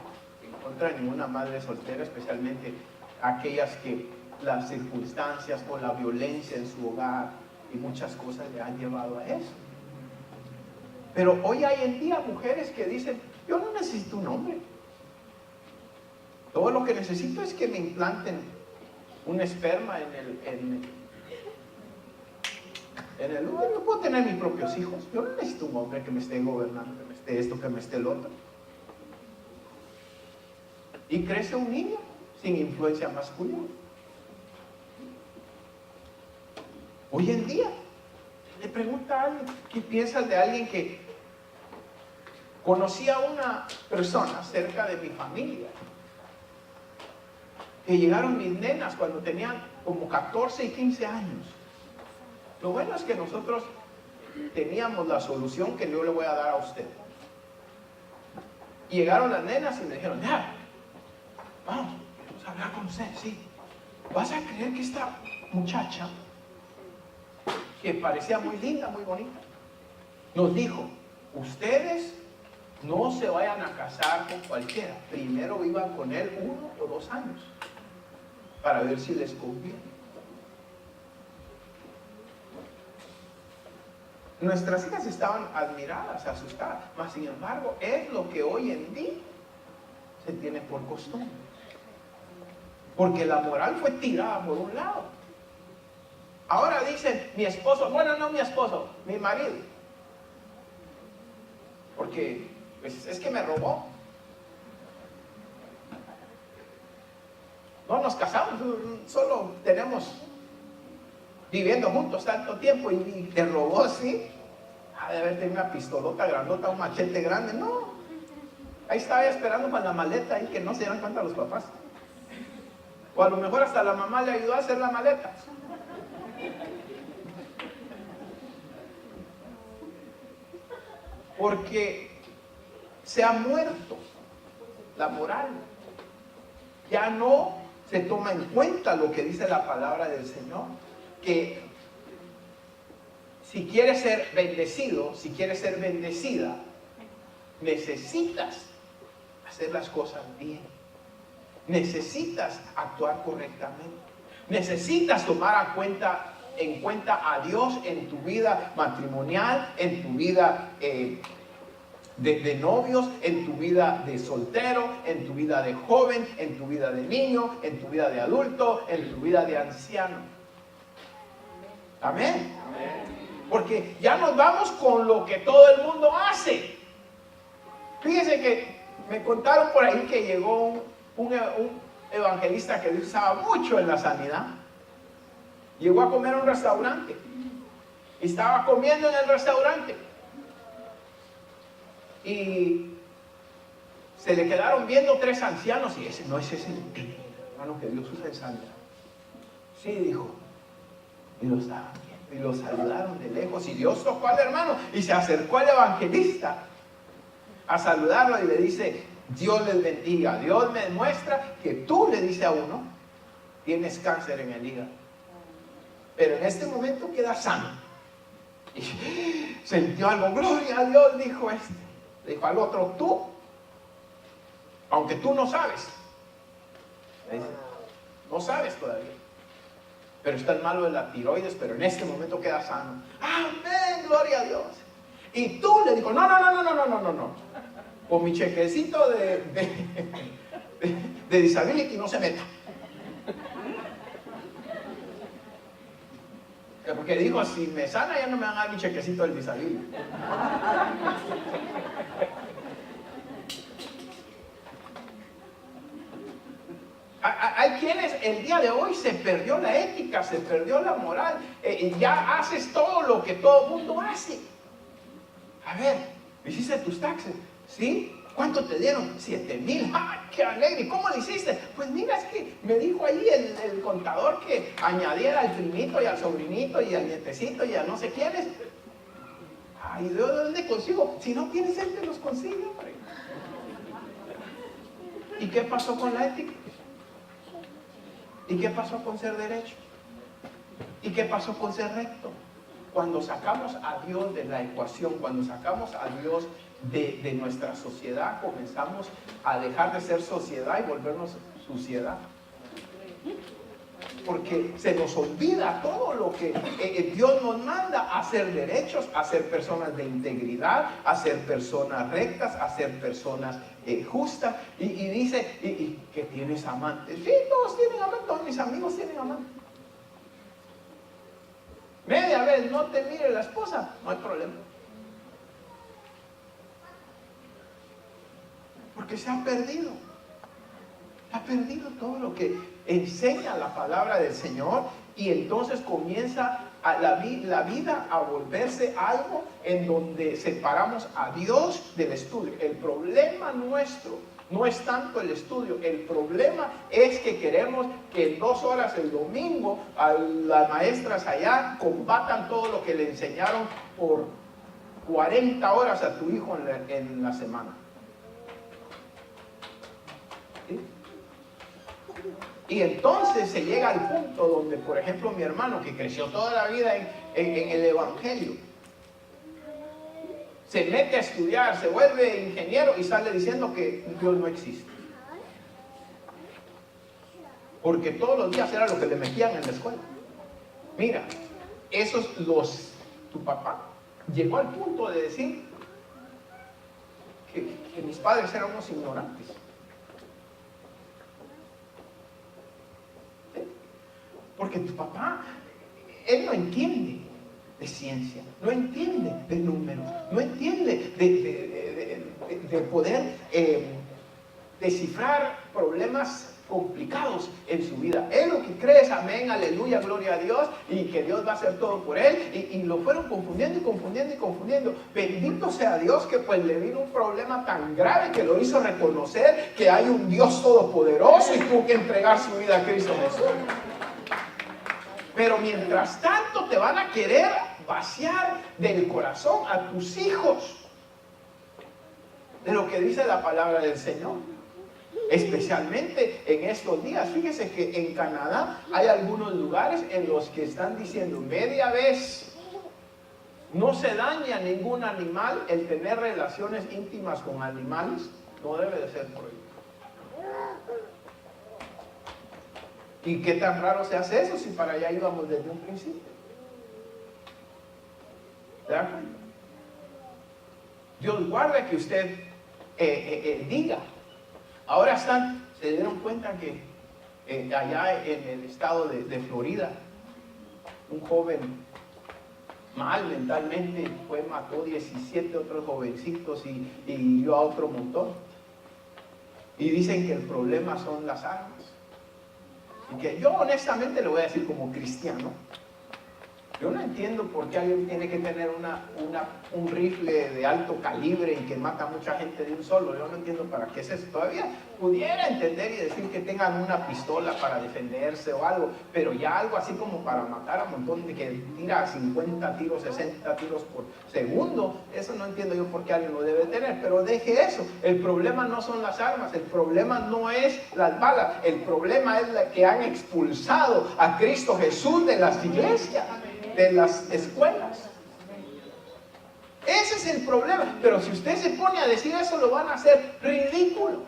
en contra de ninguna madre soltera, especialmente aquellas que las circunstancias o la violencia en su hogar y muchas cosas le han llevado a eso. Pero hoy hay en día mujeres que dicen, yo no necesito un hombre. Todo lo que necesito es que me implanten un esperma en el lugar. Yo puedo tener mis propios hijos. Yo no necesito un hombre que me esté gobernando, que me esté esto, que me esté el otro. Y crece un niño sin influencia masculina. Hoy en día, le pregunta a alguien, ¿qué piensas de alguien que conocía a una persona cerca de mi familia? Que llegaron mis nenas cuando tenían como 14 y 15 años. Lo bueno es que nosotros teníamos la solución que yo le voy a dar a usted. Y llegaron las nenas y me dijeron, ya, vamos a hablar con usted, sí. ¿Vas a creer que esta muchacha, que parecía muy linda, muy bonita, nos dijo, ustedes No se vayan a casar con cualquiera. Primero vivan con él 1 o 2 años para ver si les conviene. Nuestras hijas estaban admiradas, asustadas, mas sin embargo es lo que hoy en día se tiene por costumbre. Porque la moral fue tirada por un lado. Ahora dicen, mi esposo, bueno, no mi esposo, mi marido. Porque pues, es que me robó. No nos casamos, solo tenemos viviendo juntos tanto tiempo y te robó, ¿sí? Ha de haber tenido una pistolota grandota, un machete grande. No, ahí estaba esperando para la maleta ahí que no se dieran cuenta los papás. O a lo mejor hasta la mamá le ayudó a hacer la maleta. Porque se ha muerto la moral. Ya no se toma en cuenta lo que dice la palabra del Señor. Que si quieres ser bendecido, si quieres ser bendecida, necesitas hacer las cosas bien. Necesitas actuar correctamente. Necesitas tomar en cuenta a Dios en tu vida matrimonial, en tu vida de novios, en tu vida de soltero, en tu vida de joven, en tu vida de niño, en tu vida de adulto, en tu vida de anciano. Amén. Porque ya nos vamos con lo que todo el mundo hace. Fíjense que me contaron por ahí que llegó un evangelista que usaba mucho en la sanidad. Llegó a comer a un restaurante. Y estaba comiendo en el restaurante. Y se le quedaron viendo 3 ancianos. Y ese no es ese hermano que Dios usa en sanidad. Sí, dijo. Y lo estaban viendo. Y lo saludaron de lejos. Y Dios tocó al hermano. Y se acercó al evangelista a saludarlo. Y le dice: Dios les bendiga. Dios me demuestra que tú, le dice a uno, tienes cáncer en el hígado. Pero en este momento queda sano. Y sintió algo. Gloria a Dios, dijo este. Le dijo al otro: tú, aunque tú no sabes. Le dice: no sabes todavía. Pero está el malo de la tiroides, pero en este momento queda sano. Amén, gloria a Dios. Y tú, le dijo: no. Con mi chequecito de disability no se meta. Porque dijo: si me sana ya no me van a dar mi chequecito del disability. Hay quienes el día de hoy se perdió la ética, se perdió la moral. Ya haces todo lo que todo el mundo hace. A ver, hiciste tus taxes, ¿sí? ¿Cuánto te dieron? 7,000. ¡Ah, qué alegre! ¿Cómo lo hiciste? Pues mira, es que me dijo ahí el contador que añadiera al primito y al sobrinito y al nietecito y a no sé quiénes. Ay, ¿de dónde consigo? Si no tienes, él te los consigue, hombre. ¿Y qué pasó con la ética? ¿Y qué pasó con ser derecho? ¿Y qué pasó con ser recto? Cuando sacamos a Dios de la ecuación, cuando sacamos a Dios de nuestra sociedad, comenzamos a dejar de ser sociedad y volvernos suciedad. Porque se nos olvida todo lo que Dios nos manda: a ser derechos, a ser personas de integridad, a ser personas rectas, a ser personas justas. Y dice, ¿y que tienes amantes? Sí, todos tienen amantes, todos mis amigos tienen amantes. Media vez no te mire la esposa, no hay problema. Porque se ha perdido todo lo que enseña la palabra del Señor. Y entonces comienza la vida a volverse algo en donde separamos a Dios del estudio. El problema nuestro no es tanto el estudio, el problema es que queremos que en 2 horas el domingo a las maestras allá combatan todo lo que le enseñaron por 40 horas a tu hijo en la semana. ¿Sí? Y entonces se llega al punto donde, por ejemplo, mi hermano, que creció toda la vida en el Evangelio, se mete a estudiar, se vuelve ingeniero y sale diciendo que Dios no existe. Porque todos los días era lo que le metían en la escuela. Mira, tu papá llegó al punto de decir que mis padres eran unos ignorantes. ¿Sí? Porque tu papá, él no entiende de ciencia, no entiende de números, no entiende de poder descifrar problemas complicados en su vida. Él lo que cree es amén, aleluya, gloria a Dios, y que Dios va a hacer todo por él, y lo fueron confundiendo y confundiendo y confundiendo. Bendito sea Dios que pues le vino un problema tan grave que lo hizo reconocer que hay un Dios todopoderoso y tuvo que entregar su vida a Cristo Jesús. Pero mientras tanto te van a querer vaciar del corazón a tus hijos de lo que dice la palabra del Señor. Especialmente en estos días. Fíjese que en Canadá hay algunos lugares en los que están diciendo media vez no se daña ningún animal. El tener relaciones íntimas con animales no debe de ser prohibido. ¿Y qué tan raro se hace eso si para allá íbamos desde un principio? ¿Se da cuenta? Dios guarde que usted diga. Ahora se dieron cuenta que allá en el estado de Florida, un joven mal mentalmente mató 17 otros jovencitos y hirió a otro montón. Y dicen que el problema son las armas. Y que yo honestamente le voy a decir como cristiano, yo no entiendo por qué alguien tiene que tener un rifle de alto calibre y que mata a mucha gente de un solo. Yo no entiendo para qué es eso. Todavía pudiera entender y decir que tengan una pistola para defenderse o algo, pero ya algo así como para matar a un montón de que tira 50 tiros, 60 tiros por segundo, eso no entiendo yo por qué alguien lo debe tener. Pero deje eso. El problema no son las armas, el problema no es las balas, el problema es que han expulsado a Cristo Jesús de las iglesias, de las escuelas. Ese es el problema. Pero si usted se pone a decir eso, lo van a hacer ridículo.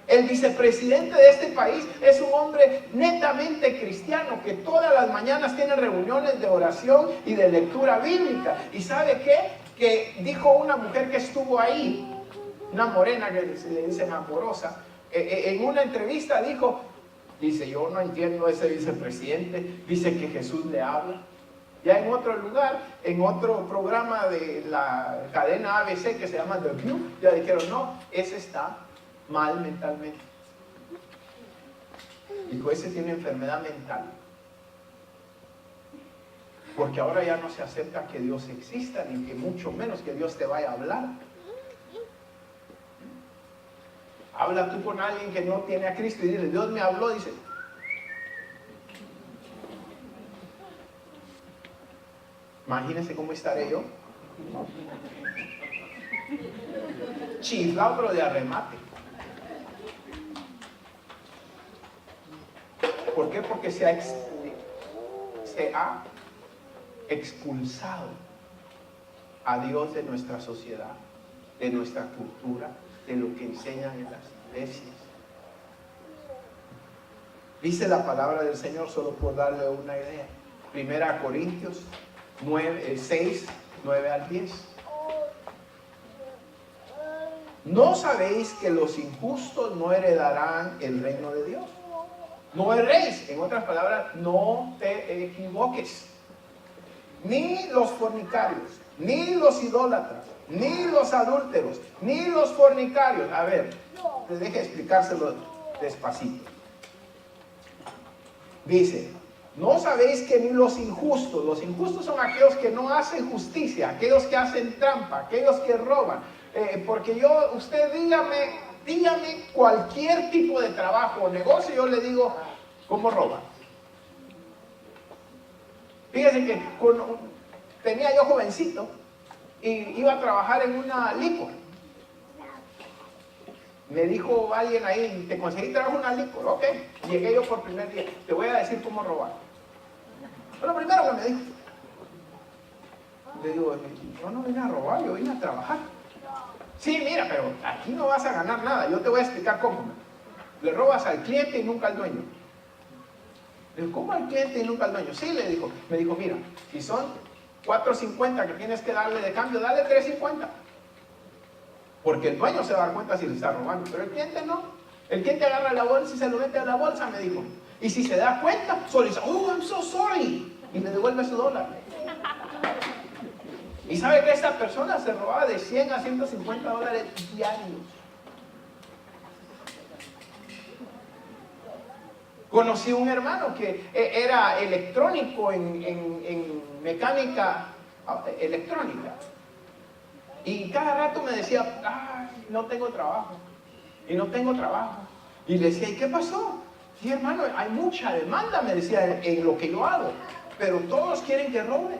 El vicepresidente de este país es un hombre netamente cristiano que todas las mañanas tiene reuniones de oración y de lectura bíblica. ¿Y sabe qué? Que dijo una mujer que estuvo ahí, una morena que se le dicen amorosa, en una entrevista dice, yo no entiendo a ese vicepresidente, dice que Jesús le habla. Ya en otro lugar, en otro programa de la cadena ABC que se llama The View, ya dijeron, no, ese está mal mentalmente. Dijo, ese tiene enfermedad mental. Porque ahora ya no se acepta que Dios exista, ni que mucho menos que Dios te vaya a hablar. Habla tú con alguien que no tiene a Cristo y dile, Dios me habló, dice. Imagínense cómo estaré yo. Chiflado, pero de arremate. ¿Por qué? Porque se ha expulsado a Dios de nuestra sociedad, de nuestra cultura, de lo que enseñan en las iglesias. Dice la palabra del Señor, solo por darle una idea. 1 Corintios 6, 9 al 10. ¿No sabéis que los injustos no heredarán el reino de Dios? No erréis, en otras palabras, no te equivoques. Ni los fornicarios, ni los idólatras, ni los adúlteros, ni los fornicarios. A ver, deje explicárselo despacito. Dice, ¿no sabéis que ni los injustos son aquellos que no hacen justicia, aquellos que hacen trampa, aquellos que roban? Porque usted dígame cualquier tipo de trabajo o negocio, yo le digo, ¿cómo roban? Fíjense que tenía yo jovencito y iba a trabajar en una licor. Me dijo alguien ahí, te conseguí trabajo en una licor, ok. Llegué yo por primer día, te voy a decir cómo robar. Fue lo primero que me dijo. Le digo, yo no vine a robar, yo vine a trabajar. Sí, mira, pero aquí no vas a ganar nada. Yo te voy a explicar cómo. Le robas al cliente y nunca al dueño. Le digo, ¿cómo al cliente y nunca al dueño? Sí, le dijo. Me dijo, mira, si son $4.50 que tienes que darle de cambio, dale $3.50. Porque el dueño se va a dar cuenta si le está robando, pero el cliente no. El cliente agarra la bolsa y se lo mete a la bolsa, me dijo. Y si se da cuenta, solo dice, oh, I'm so sorry. Y le devuelve su dólar. Y sabe que esta persona se robaba de $100 a $150 diarios. Conocí un hermano que era electrónico en mecánica electrónica. Y cada rato me decía, ay, no tengo trabajo. Y no tengo trabajo. Y le decía, ¿y qué pasó? Sí, hermano, hay mucha demanda, me decía, en lo que yo hago. Pero todos quieren que robe.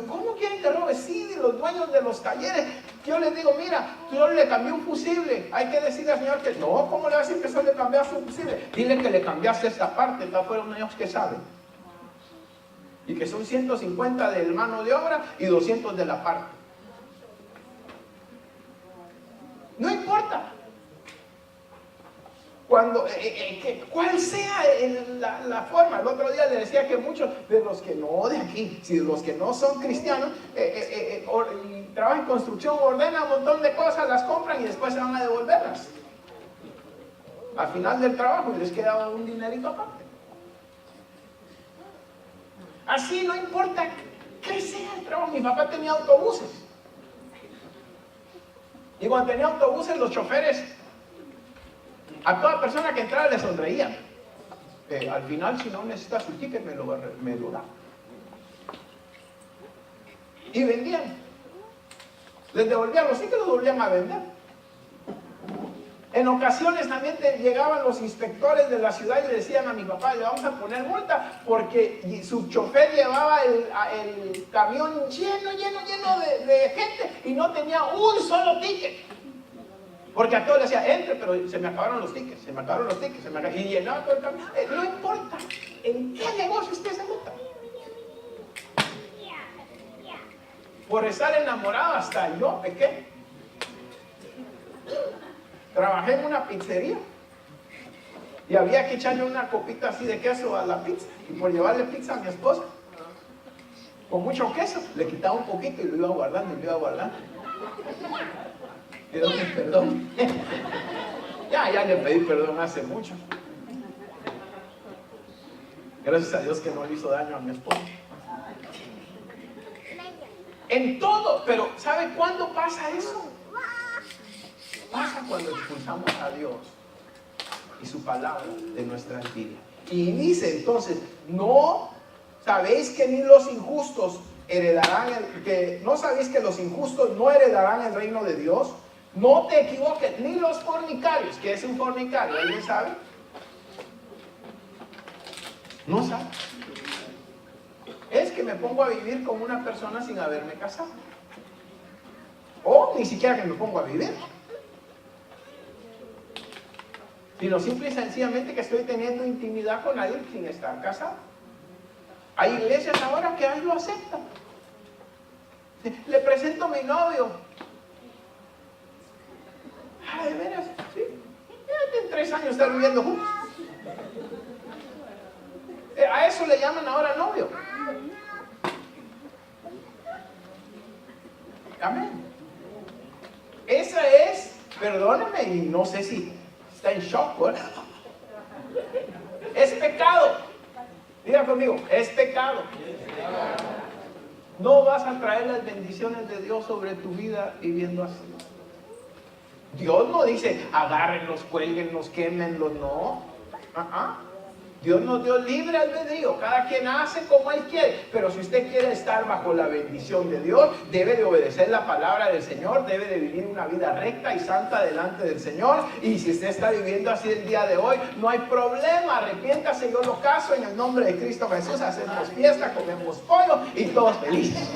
¿Cómo quieren que robe? Sí, los dueños de los talleres. Yo les digo, mira, yo le cambié un fusible. Hay que decirle al señor que no, ¿cómo le vas a decir que solo le cambiaste un fusible? Dile que le cambiaste esta parte, está fueron ellos que saben. Y que son 150 de mano de obra y 200 de la parte. No importa. Cuando, cuál sea la forma. El otro día le decía que muchos de los que no de aquí, si los que no son cristianos, trabajan en construcción, ordenan un montón de cosas, las compran y después se van a devolverlas al final del trabajo y les queda un dinerito aparte. Así no importa qué sea el trabajo. Mi papá tenía autobuses y cuando tenía autobuses los choferes a toda persona que entrara le sonreían. Al final, si no necesita su ticket, me lo da. Y vendían. Les devolvían los tickets, los volvían a vender. En ocasiones también llegaban los inspectores de la ciudad y le decían a mi papá, le vamos a poner multa porque su chofer llevaba el camión lleno de gente y no tenía un solo ticket. Porque a todos le decía, entre, pero se me acabaron los tickets, y llenaba todo el camión. No importa en qué negocio usted se meta. Por estar enamorado, hasta yo pequé. Trabajé en una pizzería y había que echarle una copita así de queso a la pizza. Y por llevarle pizza a mi esposa, con mucho queso, le quitaba un poquito y lo iba guardando. Perdón. Ya le pedí perdón hace mucho. Gracias a Dios que no le hizo daño a mi esposa. En todo, pero ¿sabe cuándo pasa eso? Pasa cuando expulsamos a Dios y su palabra de nuestras vidas. Y dice entonces, no sabéis que ni los injustos heredarán, no sabéis que los injustos no heredarán el reino de Dios. No te equivoques, ni los fornicarios. ¿Qué es un fornicario? ¿Alguien sabe? No sabe. Es que me pongo a vivir con una persona sin haberme casado. O ni siquiera que me pongo a vivir. Sino simple y sencillamente que estoy teniendo intimidad con alguien sin estar casado. Hay iglesias ahora que ahí lo aceptan. Le presento a mi novio. ¿De veras? Sí. Ya tienen 3 años de estar viviendo juntos. A eso le llaman ahora novio. Amén. Esa es, perdóneme, y no sé si está en shock, ¿verdad? Es pecado. Diga conmigo, es pecado. No vas a traer las bendiciones de Dios sobre tu vida viviendo así. Dios no dice, agárrenlos, cuélguenlos, quémenlos, no. Dios nos dio libre albedrío, cada quien hace como Él quiere, pero si usted quiere estar bajo la bendición de Dios, debe de obedecer la palabra del Señor, debe de vivir una vida recta y santa delante del Señor. Y si usted está viviendo así el día de hoy, no hay problema, arrepiéntase, yo lo caso en el nombre de Cristo Jesús, hacemos fiesta, comemos pollo y todos felices.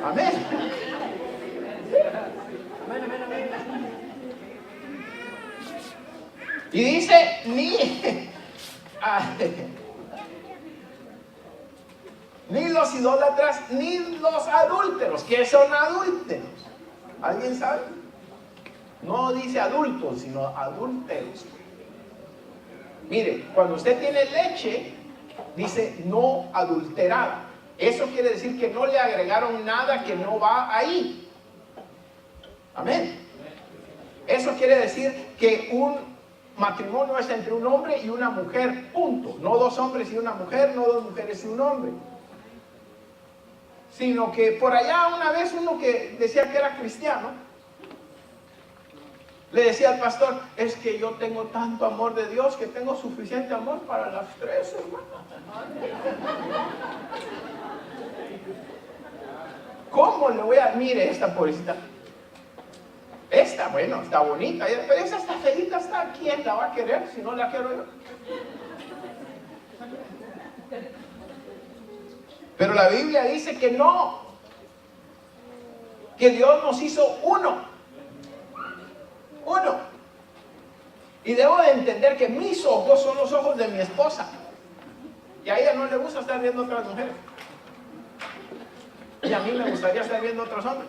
Amén. Y dice, ni los idólatras, ni los adúlteros. ¿Qué son adúlteros? ¿Alguien sabe? No dice adultos, sino adúlteros. Mire, cuando usted tiene leche, dice no adulterada. Eso quiere decir que no le agregaron nada que no va ahí. Amén. Eso quiere decir que un matrimonio es entre un hombre y una mujer, punto. No dos hombres y una mujer, no dos mujeres y un hombre. Sino que por allá una vez uno que decía que era cristiano, le decía al pastor, es que yo tengo tanto amor de Dios que tengo suficiente amor para las tres, hermano. ¿Cómo le voy a...? Mire esta pobrecita. Esta, bueno, está bonita, pero esa está feita, está. ¿Quién la va a querer si no la quiero yo? Pero la Biblia dice que no, que Dios nos hizo uno. Y debo de entender que mis ojos son los ojos de mi esposa. Y a ella no le gusta estar viendo otras mujeres. Y a mí me gustaría estar viendo otros hombres.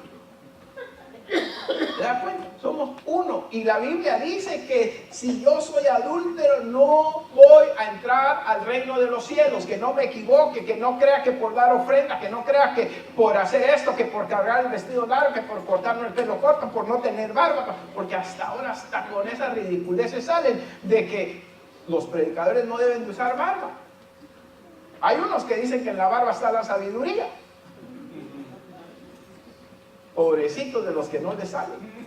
¿Se da cuenta? Somos uno. Y la Biblia dice que si yo soy adúltero, no voy a entrar al reino de los cielos. Que no me equivoque, que no crea que por dar ofrenda, que no crea que por hacer esto, que por cargar el vestido largo, que por cortarme el pelo corto, por no tener barba. Porque hasta ahora, hasta con esas ridiculeces salen de que los predicadores no deben de usar barba. Hay unos que dicen que en la barba está la sabiduría. Pobrecitos de los que no les salen.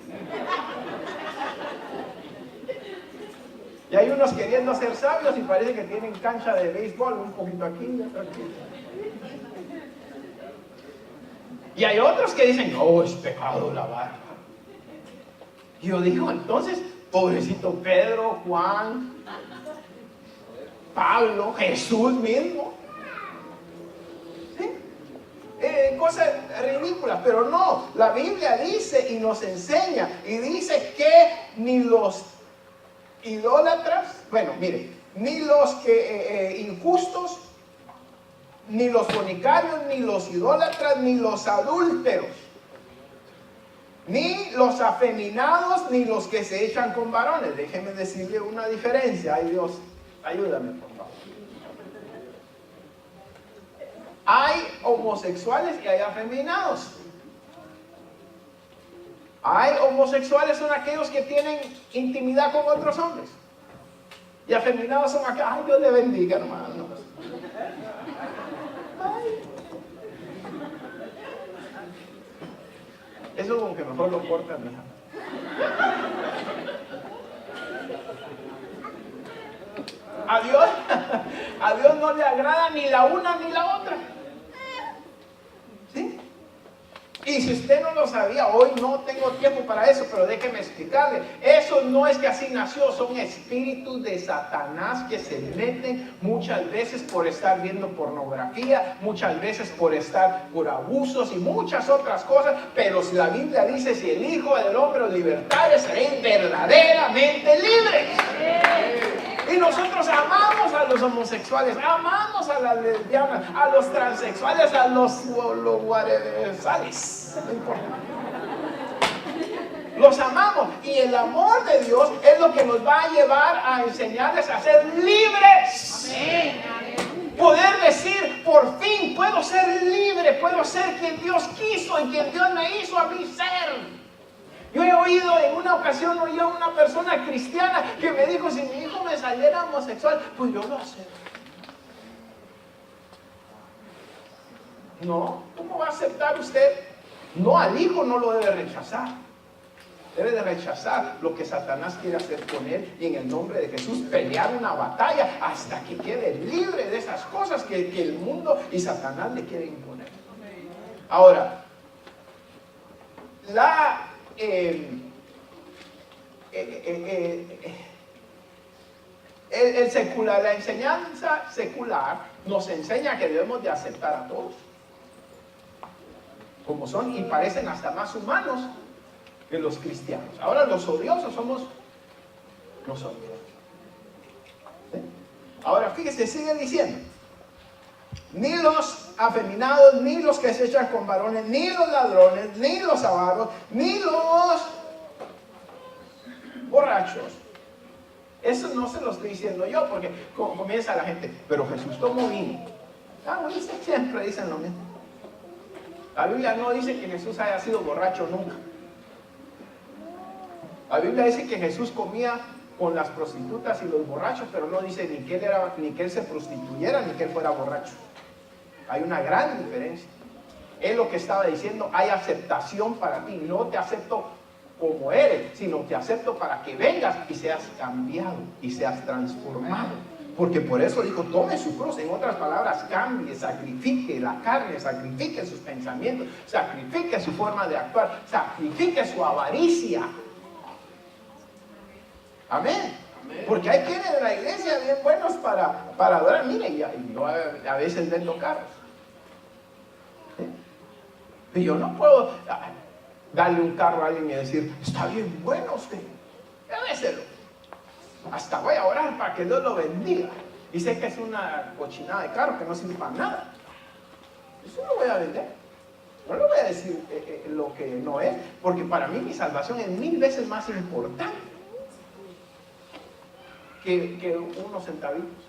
Y hay unos queriendo ser sabios y parece que tienen cancha de béisbol, un poquito aquí y otro aquí. Y hay otros que dicen, no, es pecado la barba. Y yo digo, entonces, pobrecito Pedro, Juan, Pablo, Jesús mismo. Cosas ridículas, pero no, la Biblia dice y nos enseña y dice que ni los idólatras, bueno, mire, ni los injustos, ni los fornicarios, ni los idólatras, ni los adúlteros, ni los afeminados, ni los que se echan con varones. Déjeme decirle una diferencia. Ay Dios, ayúdame por favor. Hay homosexuales y hay afeminados. Hay homosexuales, son aquellos que tienen intimidad con otros hombres. Y afeminados son aquellos, ay, Dios le bendiga, hermano. Ay. Eso como que mejor lo corta, mija. A Dios no le agrada ni la una ni la otra. ¿Sí? Y si usted no lo sabía, hoy no tengo tiempo para eso, pero déjeme explicarle. Eso no es que así nació, son espíritus de Satanás que se meten muchas veces por estar viendo pornografía, muchas veces por estar por abusos y muchas otras cosas. Pero si la Biblia dice, si el Hijo del Hombre os libertare, seréis verdaderamente libres. Y nosotros amamos a los homosexuales, amamos a las lesbianas, a los transexuales, a los guarevesales. No importa. Los amamos. Y el amor de Dios es lo que nos va a llevar a enseñarles a ser libres. Amén. Poder decir, por fin puedo ser libre, puedo ser quien Dios quiso y quien Dios me hizo a mí ser. Yo he oído en una ocasión, oí a una persona cristiana que me dijo, si mi hijo me saliera homosexual, pues yo lo acepto. No, ¿cómo va a aceptar usted? No, al hijo no lo debe rechazar. Debe de rechazar lo que Satanás quiere hacer con él y en el nombre de Jesús pelear una batalla hasta que quede libre de esas cosas que el mundo y Satanás le quieren imponer. Ahora, la enseñanza secular nos enseña que debemos de aceptar a todos como son y parecen hasta más humanos que los cristianos. Ahora los odiosos somos nosotros. ¿Sí? Ahora fíjese, sigue diciendo, ni los afeminados, ni los que se echan con varones, ni los ladrones, ni los avaros, ni los borrachos. Eso no se lo estoy diciendo yo, porque comienza la gente, pero Jesús tomó vino. Bueno, siempre dicen lo mismo. La Biblia no dice que Jesús haya sido borracho nunca. La Biblia dice que Jesús comía con las prostitutas y los borrachos, pero no dice ni que él se prostituyera, ni que él fuera borracho. Hay una gran diferencia. Es lo que estaba diciendo, hay aceptación para ti. No te acepto como eres, sino te acepto para que vengas y seas cambiado y seas transformado. Porque por eso dijo, tome su cruz. En otras palabras, cambie, sacrifique la carne, sacrifique sus pensamientos, sacrifique su forma de actuar, sacrifique su avaricia. Amén. Porque hay quienes en la iglesia bien buenos para adorar. Mire, yo a veces vendo carros. Y yo no puedo darle un carro a alguien y decir, está bien bueno usted, débeselo. Hasta voy a orar para que Dios lo bendiga. Y sé que es una cochinada de carro que no sirve para nada. Eso lo voy a vender. No le voy a decir lo que no es, porque para mí mi salvación es 1000 veces más importante que unos centavitos.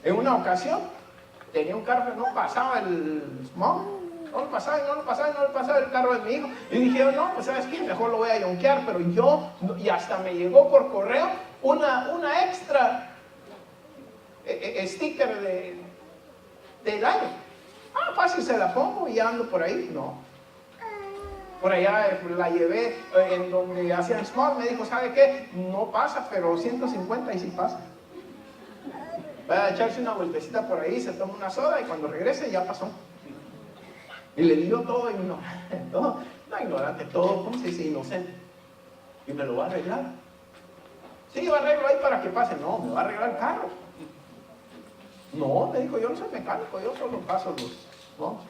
En una ocasión tenía un carro que no pasaba el smog. No lo pasaba el carro de mi hijo. Y dije, no, pues sabes qué, mejor lo voy a yonkear. Pero y hasta me llegó por correo una extra sticker del año. Fácil, se la pongo y ando por ahí. No. Por allá la llevé en donde hacían small. Me dijo, ¿sabe qué? No pasa, pero 150 y sí pasa. Va a echarse una vueltecita por ahí, se toma una soda y cuando regrese ya pasó. Y le digo todo ignorante, todo, ¿cómo se dice? Inocente. Y me lo va a arreglar. Sí, va a arreglar ahí para que pase. No, me va a arreglar el carro. No, me dijo, yo no soy mecánico, yo solo paso los. No,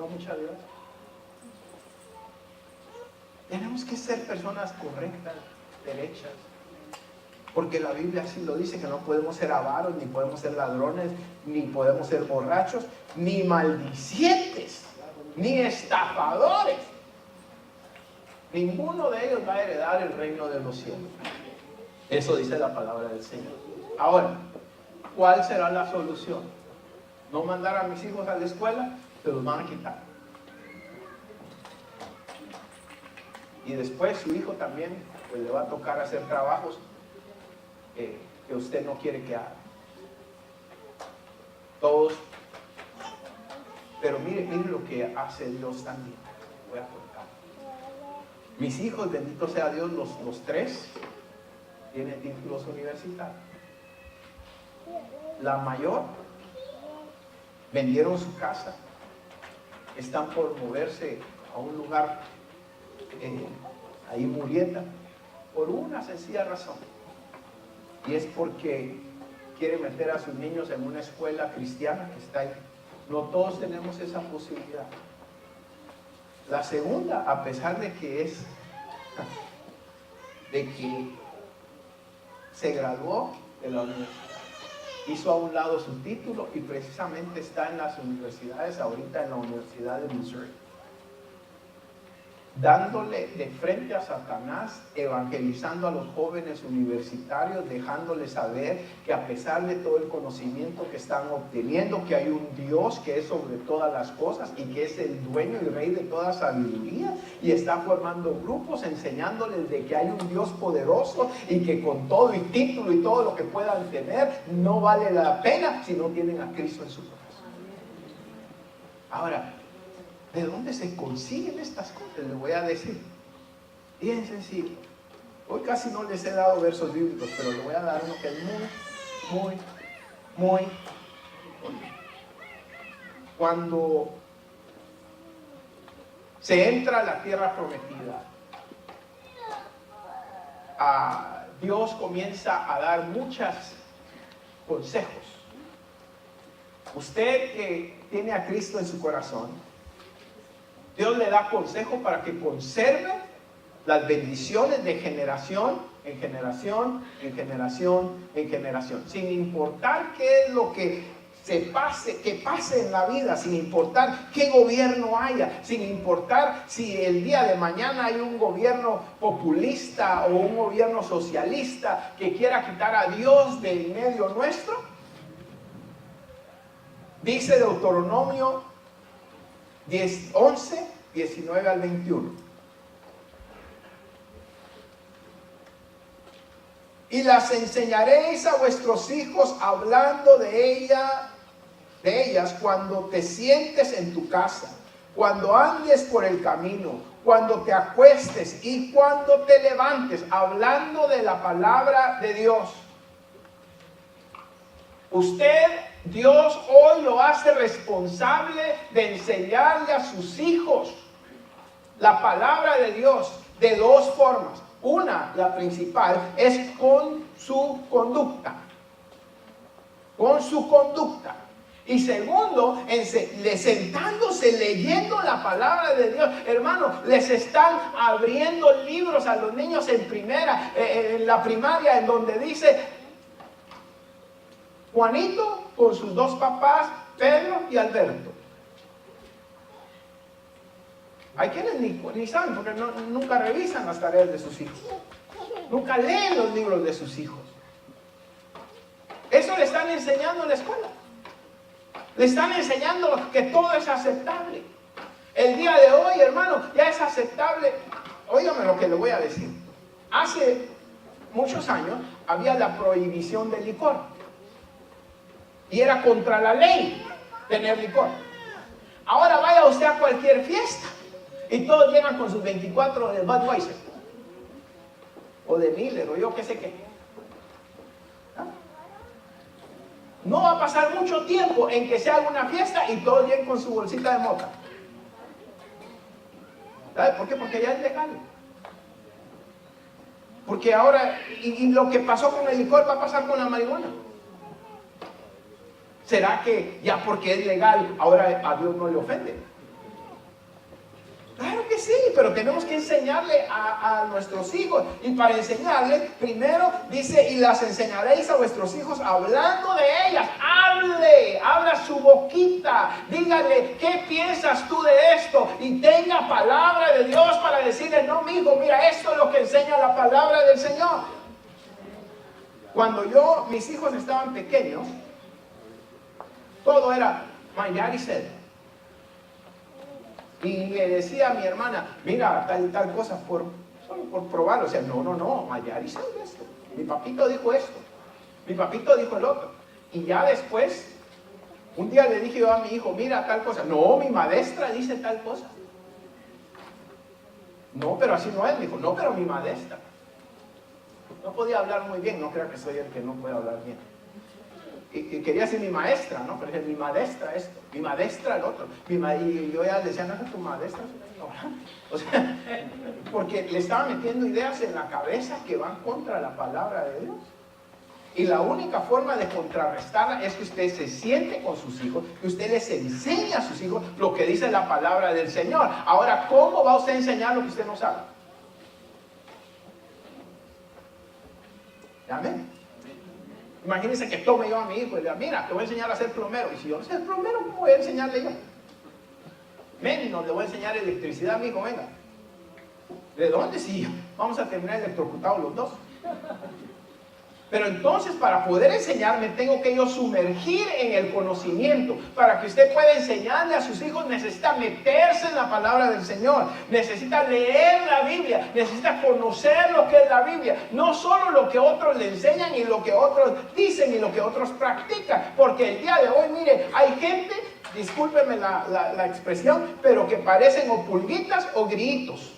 muchas gracias. Tenemos que ser personas correctas, derechas. Porque la Biblia así lo dice, que no podemos ser avaros, ni podemos ser ladrones, ni podemos ser borrachos, ni maldicientes, ni estafadores. Ninguno de ellos va a heredar el reino de los cielos. Eso dice la palabra del Señor. Ahora, ¿cuál será la solución? ¿No mandar a mis hijos a la escuela? Se los van a quitar. Y después su hijo también pues, le va a tocar hacer trabajos que usted no quiere que haga. Todos. Pero mire lo que hace Dios también. Voy a contar. Mis hijos, bendito sea Dios, los tres tienen títulos universitarios. La mayor vendieron su casa, están por moverse a un lugar ahí Murieta, por una sencilla razón, y es porque quieren meter a sus niños en una escuela cristiana que está ahí. No todos tenemos esa posibilidad. La segunda, a pesar de que se graduó de la universidad, hizo a un lado su título y precisamente está en las universidades ahorita, en la Universidad de Missouri, dándole de frente a Satanás, evangelizando a los jóvenes universitarios, dejándoles saber que a pesar de todo el conocimiento que están obteniendo, que hay un Dios que es sobre todas las cosas y que es el dueño y rey de toda sabiduría, y está formando grupos enseñándoles de que hay un Dios poderoso y que con todo y título y todo lo que puedan tener no vale la pena si no tienen a Cristo en su corazón. Ahora, ¿de dónde se consiguen estas cosas? Les voy a decir. Bien sencillo. Hoy casi no les he dado versos bíblicos, pero les voy a dar uno que es muy bonito. Cuando se entra a la tierra prometida, Dios comienza a dar muchos consejos. Usted que tiene a Cristo en su corazón, Dios le da consejo para que conserve las bendiciones de generación en generación, en generación, en generación, sin importar qué es lo que que pase en la vida, sin importar qué gobierno haya, sin importar si el día de mañana hay un gobierno populista o un gobierno socialista que quiera quitar a Dios del medio nuestro. Dice Deuteronomio 11, 19 al 21. Y las enseñaréis a vuestros hijos hablando de ellas cuando te sientes en tu casa, cuando andes por el camino, cuando te acuestes y cuando te levantes, hablando de la palabra de Dios. Usted, Dios hoy lo hace responsable de enseñarle a sus hijos la palabra de Dios de dos formas. Una, la principal, es con su conducta. Con su conducta. Y segundo, sentándose leyendo la palabra de Dios. Hermano, les están abriendo libros a los niños en la primaria, en donde dice Juanito con sus dos papás, Pedro y Alberto. Hay quienes ni saben porque nunca revisan las tareas de sus hijos. Nunca leen los libros de sus hijos. Eso le están enseñando en la escuela. Le están enseñando que todo es aceptable. El día de hoy, hermano, ya es aceptable. Óigame lo que le voy a decir. Hace muchos años había la prohibición del licor. Y era contra la ley tener licor. Ahora vaya usted a cualquier fiesta y todos llegan con sus 24 de Budweiser o de Miller o yo qué sé qué. No va a pasar mucho tiempo en que se haga una fiesta y todos lleguen con su bolsita de mota. ¿Sabe por qué? Porque ya es legal. Porque ahora, y lo que pasó con el licor va a pasar con la marihuana. ¿Será que ya porque es legal ahora a Dios no le ofende? Claro que sí, pero tenemos que enseñarle a nuestros hijos. Y para enseñarle, primero dice, y las enseñaréis a vuestros hijos hablando de ellas. Abra su boquita, dígale, ¿qué piensas tú de esto? Y tenga palabra de Dios para decirle, no, mi hijo, mira, esto es lo que enseña la palabra del Señor. Cuando mis hijos estaban pequeños, todo era, my daddy said. Y le decía a mi hermana, mira, tal cosa, solo por probarlo. O sea, no, my daddy said esto. Mi papito dijo esto. Mi papito dijo el otro. Y ya después, un día le dije yo a mi hijo, mira, tal cosa. No, mi maestra dice tal cosa. No, pero así no es. Me dijo, no, pero mi maestra. No podía hablar muy bien, no creo que soy el que no puede hablar bien. Y quería ser mi maestra, ¿no? Pero dije, mi maestra esto, mi maestra el otro. Y yo ya le decía, no, tu maestra. O sea, porque le estaba metiendo ideas en la cabeza que van contra la palabra de Dios. Y la única forma de contrarrestarla es que usted se siente con sus hijos, que usted les enseñe a sus hijos lo que dice la palabra del Señor. Ahora, ¿cómo va usted a enseñar lo que usted no sabe? Amén. Imagínense que tome yo a mi hijo y le diga, mira, te voy a enseñar a ser plomero. Y si yo no sé plomero, ¿cómo voy a enseñarle yo? Menos le voy a enseñar electricidad a mi hijo, venga. ¿De dónde? Sí, vamos a terminar electrocutados los dos. Pero entonces, para poder enseñarme, tengo que yo sumergir en el conocimiento. Para que usted pueda enseñarle a sus hijos, necesita meterse en la palabra del Señor. Necesita leer la Biblia. Necesita conocer lo que es la Biblia. No solo lo que otros le enseñan y lo que otros dicen y lo que otros practican. Porque el día de hoy, mire, hay gente, discúlpeme la expresión, pero que parecen o pulguitas o grillitos.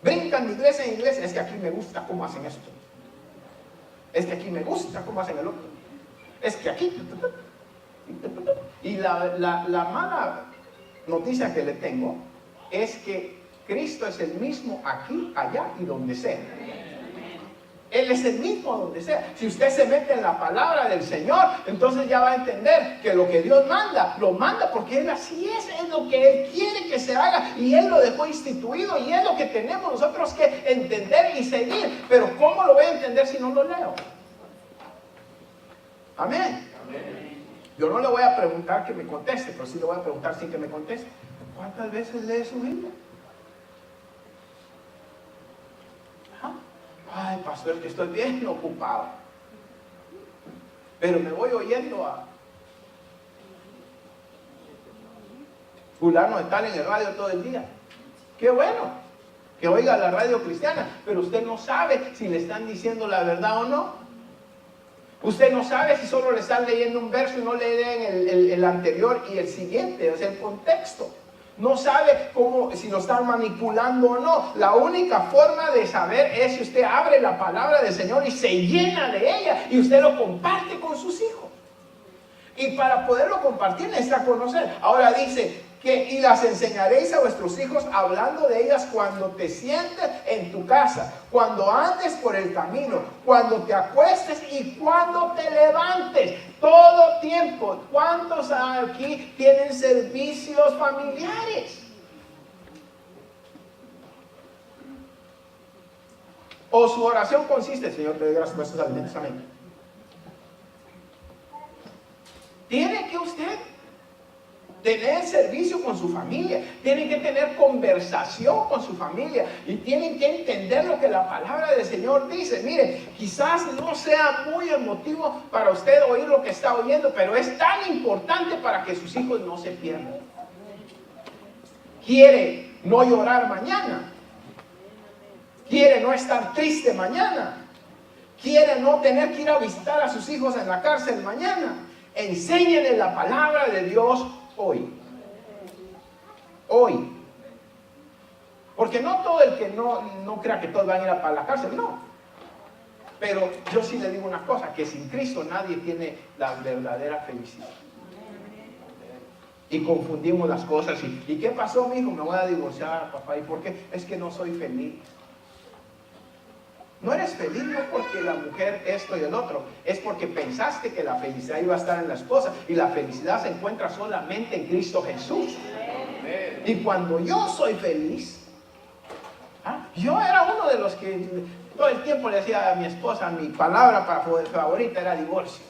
Brincan de iglesia en iglesia. Es que aquí me gusta cómo hacen esto. Es que aquí me gusta cómo hacen el otro. Es que aquí. Y la mala noticia que le tengo es que Cristo es el mismo aquí, allá y donde sea. Él es el mismo donde sea. Si usted se mete en la palabra del Señor, entonces ya va a entender que lo que Dios manda, lo manda porque Él así es lo que Él quiere que se haga y Él lo dejó instituido y es lo que tenemos nosotros que entender y seguir. Pero ¿cómo lo voy a entender si no lo leo? Amén. Yo no le voy a preguntar que me conteste, pero sí le voy a preguntar sin que me conteste. ¿Cuántas veces lee su Biblia? Ay, pastor, que estoy bien ocupado. Pero me voy oyendo a fulano de tal en el radio todo el día. Qué bueno que oiga la radio cristiana, pero usted no sabe si le están diciendo la verdad o no. Usted no sabe si solo le están leyendo un verso y no le leen el anterior y el siguiente, o sea, el contexto. No sabe si lo están manipulando o no. La única forma de saber es si usted abre la palabra del Señor y se llena de ella y usted lo comparte con sus hijos. Y para poderlo compartir necesita conocer. Ahora dice y las enseñaréis a vuestros hijos hablando de ellas cuando te sientes en tu casa, cuando andes por el camino, cuando te acuestes y cuando te levantes. Todo tiempo. ¿Cuántos aquí tienen servicios familiares? O su oración consiste, Señor, te doy gracias por estos alimentos, amén. Tiene que usted tener servicio con su familia, tienen que tener conversación con su familia y tienen que entender lo que la palabra del Señor dice. Mire, quizás no sea muy emotivo para usted oír lo que está oyendo, pero es tan importante para que sus hijos no se pierdan. Quiere no llorar mañana, quiere no estar triste mañana, quiere no tener que ir a visitar a sus hijos en la cárcel mañana. Enséñenle la palabra de Dios hoy. Porque no todo el que no crea que todos van a ir a la cárcel, no. Pero yo sí le digo una cosa, que sin Cristo nadie tiene la verdadera felicidad. Y confundimos las cosas. ¿Y qué pasó, mi hijo? Me voy a divorciar, papá. ¿Y por qué? Es que no soy feliz. No eres feliz no porque la mujer esto y el otro, es porque pensaste que la felicidad iba a estar en la esposa, y la felicidad se encuentra solamente en Cristo Jesús. Y cuando yo soy feliz, yo era uno de los que todo el tiempo le decía a mi esposa, mi palabra favorita era divorcio.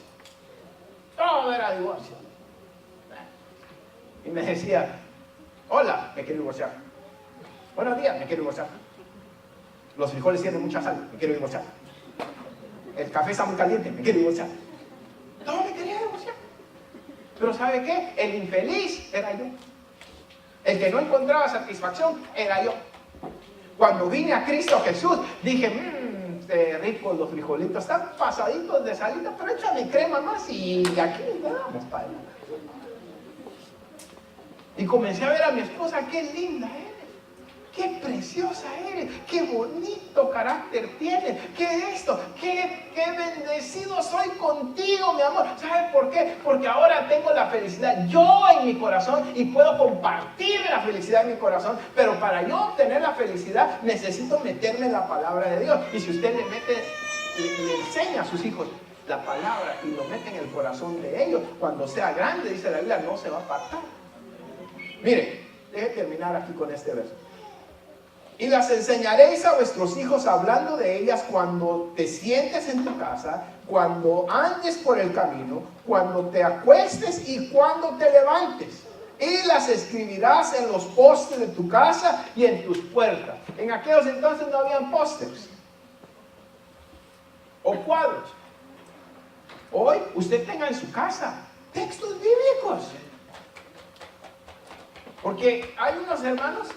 Todo era divorcio. Y me decía, hola, me quiero divorciar. Buenos días, me quiero divorciar. Los frijoles tienen mucha sal, me quiero divorciar. El café está muy caliente, me quiero divorciar. No, me quería divorciar. Pero ¿sabe qué? El infeliz era yo. El que no encontraba satisfacción era yo. Cuando vine a Cristo Jesús, dije, ricos los frijolitos, están pasaditos de salita, pero échame crema más y aquí le damos para allá. Y comencé a ver a mi esposa, qué linda eres. Qué preciosa eres, qué bonito carácter tienes, qué esto, qué bendecido soy contigo, mi amor. ¿Sabes por qué? Porque ahora tengo la felicidad yo en mi corazón y puedo compartir la felicidad en mi corazón, pero para yo obtener la felicidad necesito meterme en la palabra de Dios. Y si usted le enseña a sus hijos la palabra y lo mete en el corazón de ellos, cuando sea grande, dice la Biblia, no se va a apartar. Mire, deje terminar aquí con este verso. Y las enseñaréis a vuestros hijos hablando de ellas cuando te sientes en tu casa, cuando andes por el camino, cuando te acuestes y cuando te levantes. Y las escribirás en los postes de tu casa y en tus puertas. En aquellos entonces no habían pósters o cuadros. Hoy usted tenga en su casa textos bíblicos. Porque hay unos hermanos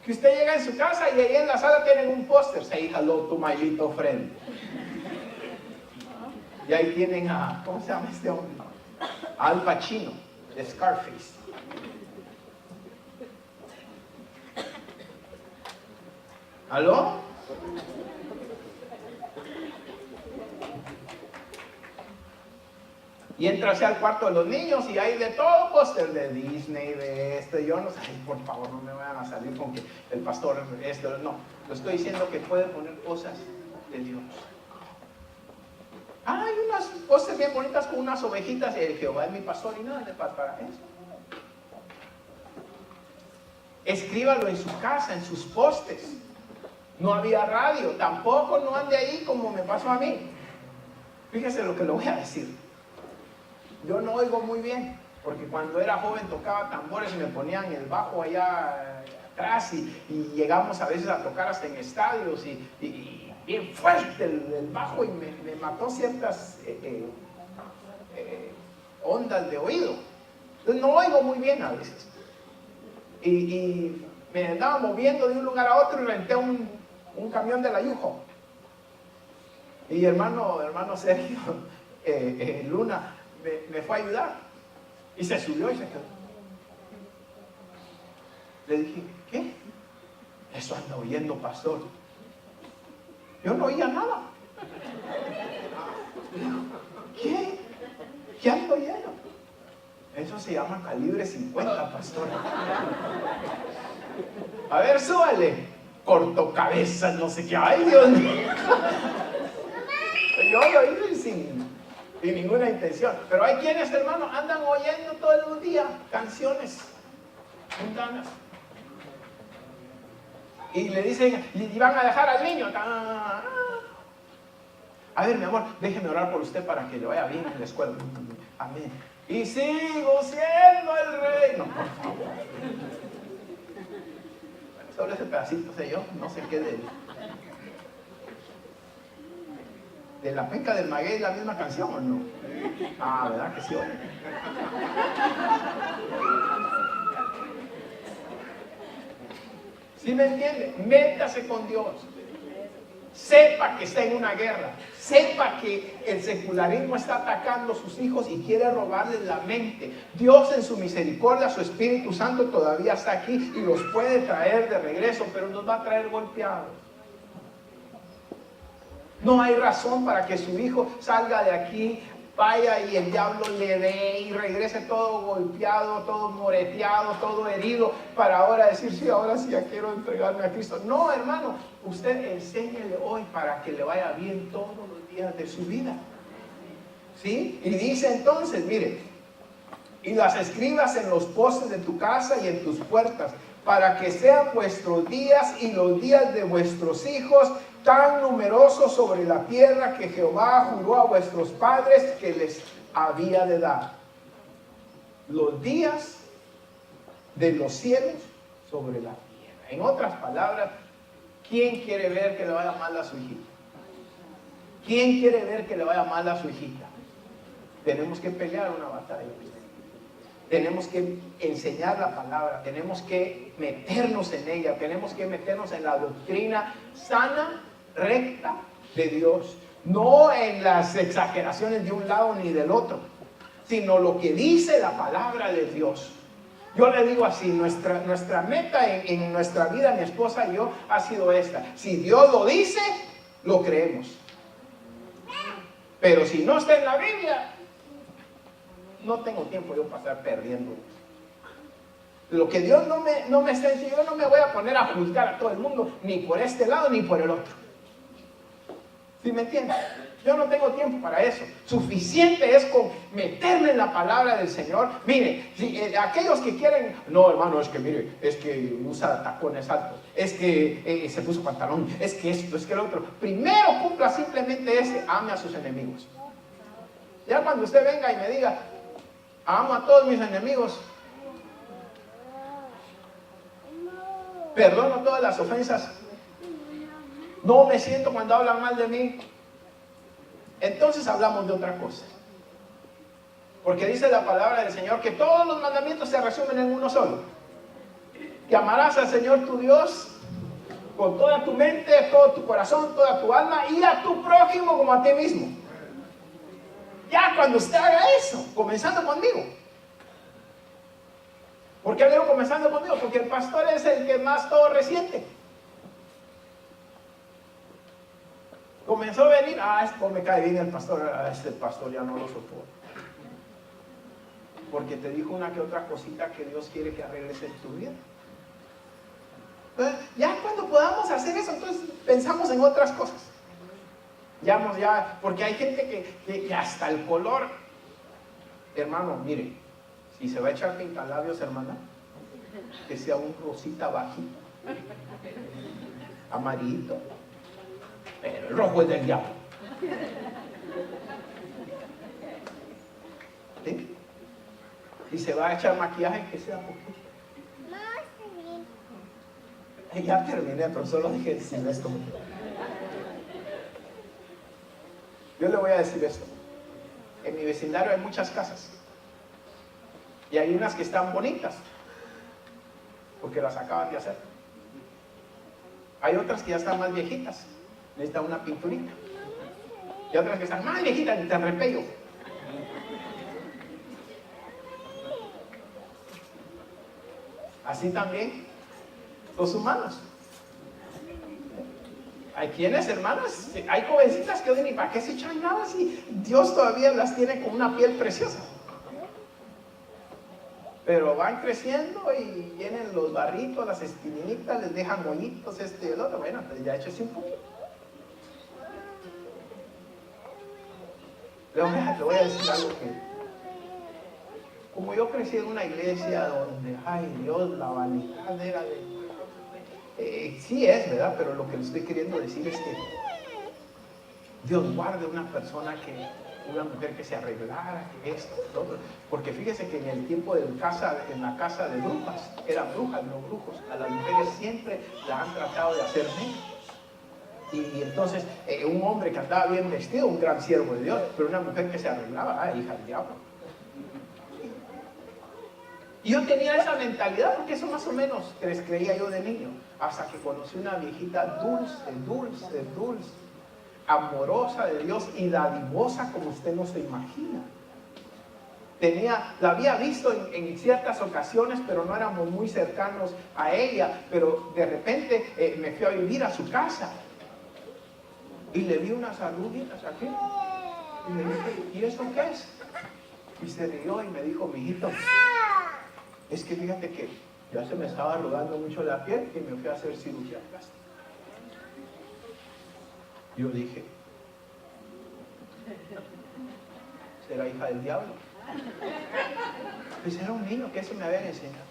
que usted llega en su casa y ahí en la sala tienen un póster, say hello to my little friend. Y ahí tienen a, ¿cómo se llama este hombre? Al Pacino, de Scarface. ¿Aló? Y entra hacia el cuarto de los niños y hay de todo, póster de Disney, de esto. Y yo no sé, por favor, no me vayan a salir con que el pastor esto. No, lo estoy diciendo que puede poner cosas de Dios. Hay unas pósters bien bonitas con unas ovejitas y el Jehová es mi pastor y nada de para eso. Escríbalo en su casa, en sus postes. No había radio, tampoco no ande ahí como me pasó a mí. Fíjese lo que le voy a decir. yo no oigo muy bien, porque cuando era joven tocaba tambores y me ponían el bajo allá atrás y llegamos a veces a tocar hasta en estadios y bien fuerte el bajo y me mató ciertas ondas de oído. Entonces no oigo muy bien a veces. Y me andaba moviendo de un lugar a otro y renté un camión de la Yujo. Y hermano Sergio Luna me fue a ayudar. Y se subió y se quedó. Le dije, ¿qué? Eso anda oyendo, pastor. Yo no oía nada. ¿Qué? ¿Qué ando oyendo? Eso se llama calibre 50, pastor. A ver, súbale. Cortocabezas, no sé qué. Ay, Dios mío. Yo lo hice sin ninguna intención. Pero hay quienes, hermano, andan oyendo todo el día canciones mundanas. Y le dicen, y van a dejar al niño. A ver, mi amor, déjeme orar por usted para que le vaya bien en la escuela. Amén. Y sigo siendo el rey. No, por favor. Solo ese pedacito sé yo, no sé qué de la penca del maguey, la misma canción, ¿o no? Ah, ¿verdad que sí? Oye. ¿Sí me entiende? Métase con Dios. Sepa que está en una guerra. Sepa que el secularismo está atacando a sus hijos y quiere robarles la mente. Dios en su misericordia, su Espíritu Santo todavía está aquí y los puede traer de regreso, pero nos va a traer golpeados. No hay razón para que su hijo salga de aquí, vaya y el diablo le dé y regrese todo golpeado, todo moreteado, todo herido, para ahora decir, sí, ahora sí ya quiero entregarme a Cristo. No, hermano, usted enséñele hoy para que le vaya bien todos los días de su vida. ¿Sí? Y dice entonces, mire, y las escribas en los postes de tu casa y en tus puertas, para que sean vuestros días y los días de vuestros hijos tan numerosos sobre la tierra que Jehová juró a vuestros padres que les había de dar. Los días de los cielos sobre la tierra. En otras palabras, ¿quién quiere ver que le vaya mal a su hijita? ¿Quién quiere ver que le vaya mal a su hijita? Tenemos que pelear una batalla. Tenemos que enseñar la palabra, tenemos que meternos en ella, tenemos que meternos en la doctrina sana, recta de Dios. No en las exageraciones de un lado ni del otro, sino lo que dice la palabra de Dios. Yo le digo así, nuestra meta en nuestra vida, mi esposa y yo, ha sido esta. Si Dios lo dice, lo creemos. Pero si no está en la Biblia, no tengo tiempo yo para estar perdiendo. Lo que Dios no me está diciendo, yo no me voy a poner a juzgar a todo el mundo, ni por este lado ni por el otro. ¿Sí me entiendes? Yo no tengo tiempo para eso. Suficiente es con meterme en la palabra del Señor. Mire, aquellos que quieren, no hermano, es que mire, es que usa tacones altos, es que se puso pantalón, es que esto, es que lo otro. Primero cumpla simplemente ame a sus enemigos. Ya cuando usted venga y me diga, amo a todos mis enemigos, perdono todas las ofensas, no me siento cuando hablan mal de mí, entonces hablamos de otra cosa. Porque dice la palabra del Señor que todos los mandamientos se resumen en uno solo: que amarás al Señor tu Dios con toda tu mente, todo tu corazón, toda tu alma, y a tu prójimo como a ti mismo. Ya cuando usted haga eso, comenzando conmigo. ¿Por qué digo comenzando conmigo? Porque el pastor es el que más todo resiente. Comenzó a venir, esto me cae bien el pastor, este pastor ya no lo soporto. Porque te dijo una que otra cosita que Dios quiere que arregles en tu vida. Entonces, ya cuando podamos hacer eso, entonces pensamos en otras cosas. Porque hay gente que hasta el color, hermano, mire, si se va a echar pintalabios, hermana, que sea un rosita bajito, amarillito, pero el rojo es del diablo. ¿Sí? Y se va a echar maquillaje que sea poquito. Ya terminé, pero solo dije decir esto. Yo le voy a decir esto. En mi vecindario hay muchas casas. Y hay unas que están bonitas, porque las acaban de hacer. Hay otras que ya están más viejitas, necesitan una pinturita. Y otras que están más viejitas, necesitan repello. Así también los humanos. Hay quienes, hermanas, hay jovencitas que ni para qué se echan nada si Dios todavía las tiene con una piel preciosa. Pero van creciendo y vienen los barritos, las espinitas, les dejan hoyitos, y el otro. Bueno, pues ya échese un poquito. Le voy a decir algo que, como yo crecí en una iglesia donde, ay Dios, la vanidad era de... sí es, ¿verdad? Pero lo que le estoy queriendo decir es que Dios guarde una persona una mujer que se arreglara, que esto, lo otro. Porque fíjese que en el tiempo en la casa de brujas, eran brujas, no brujos. A las mujeres siempre la han tratado de hacer menos. Y entonces, un hombre que andaba bien vestido, un gran siervo de Dios, pero una mujer que se arreglaba, hija del diablo. Y yo tenía esa mentalidad, porque eso más o menos creía yo de niño, hasta que conocí una viejita dulce, amorosa de Dios y dadivosa como usted no se imagina. La había visto en ciertas ocasiones, pero no éramos muy cercanos a ella, pero de repente me fui a vivir a su casa y le vi unas arruguitas aquí y le dije, ¿y eso qué es? Y se rió y me dijo, mijito, es que fíjate que ya se me estaba arrugando mucho la piel y me fui a hacer cirugía plástica. Yo dije, ¿será hija del diablo? Pues era un niño que eso me habían enseñado.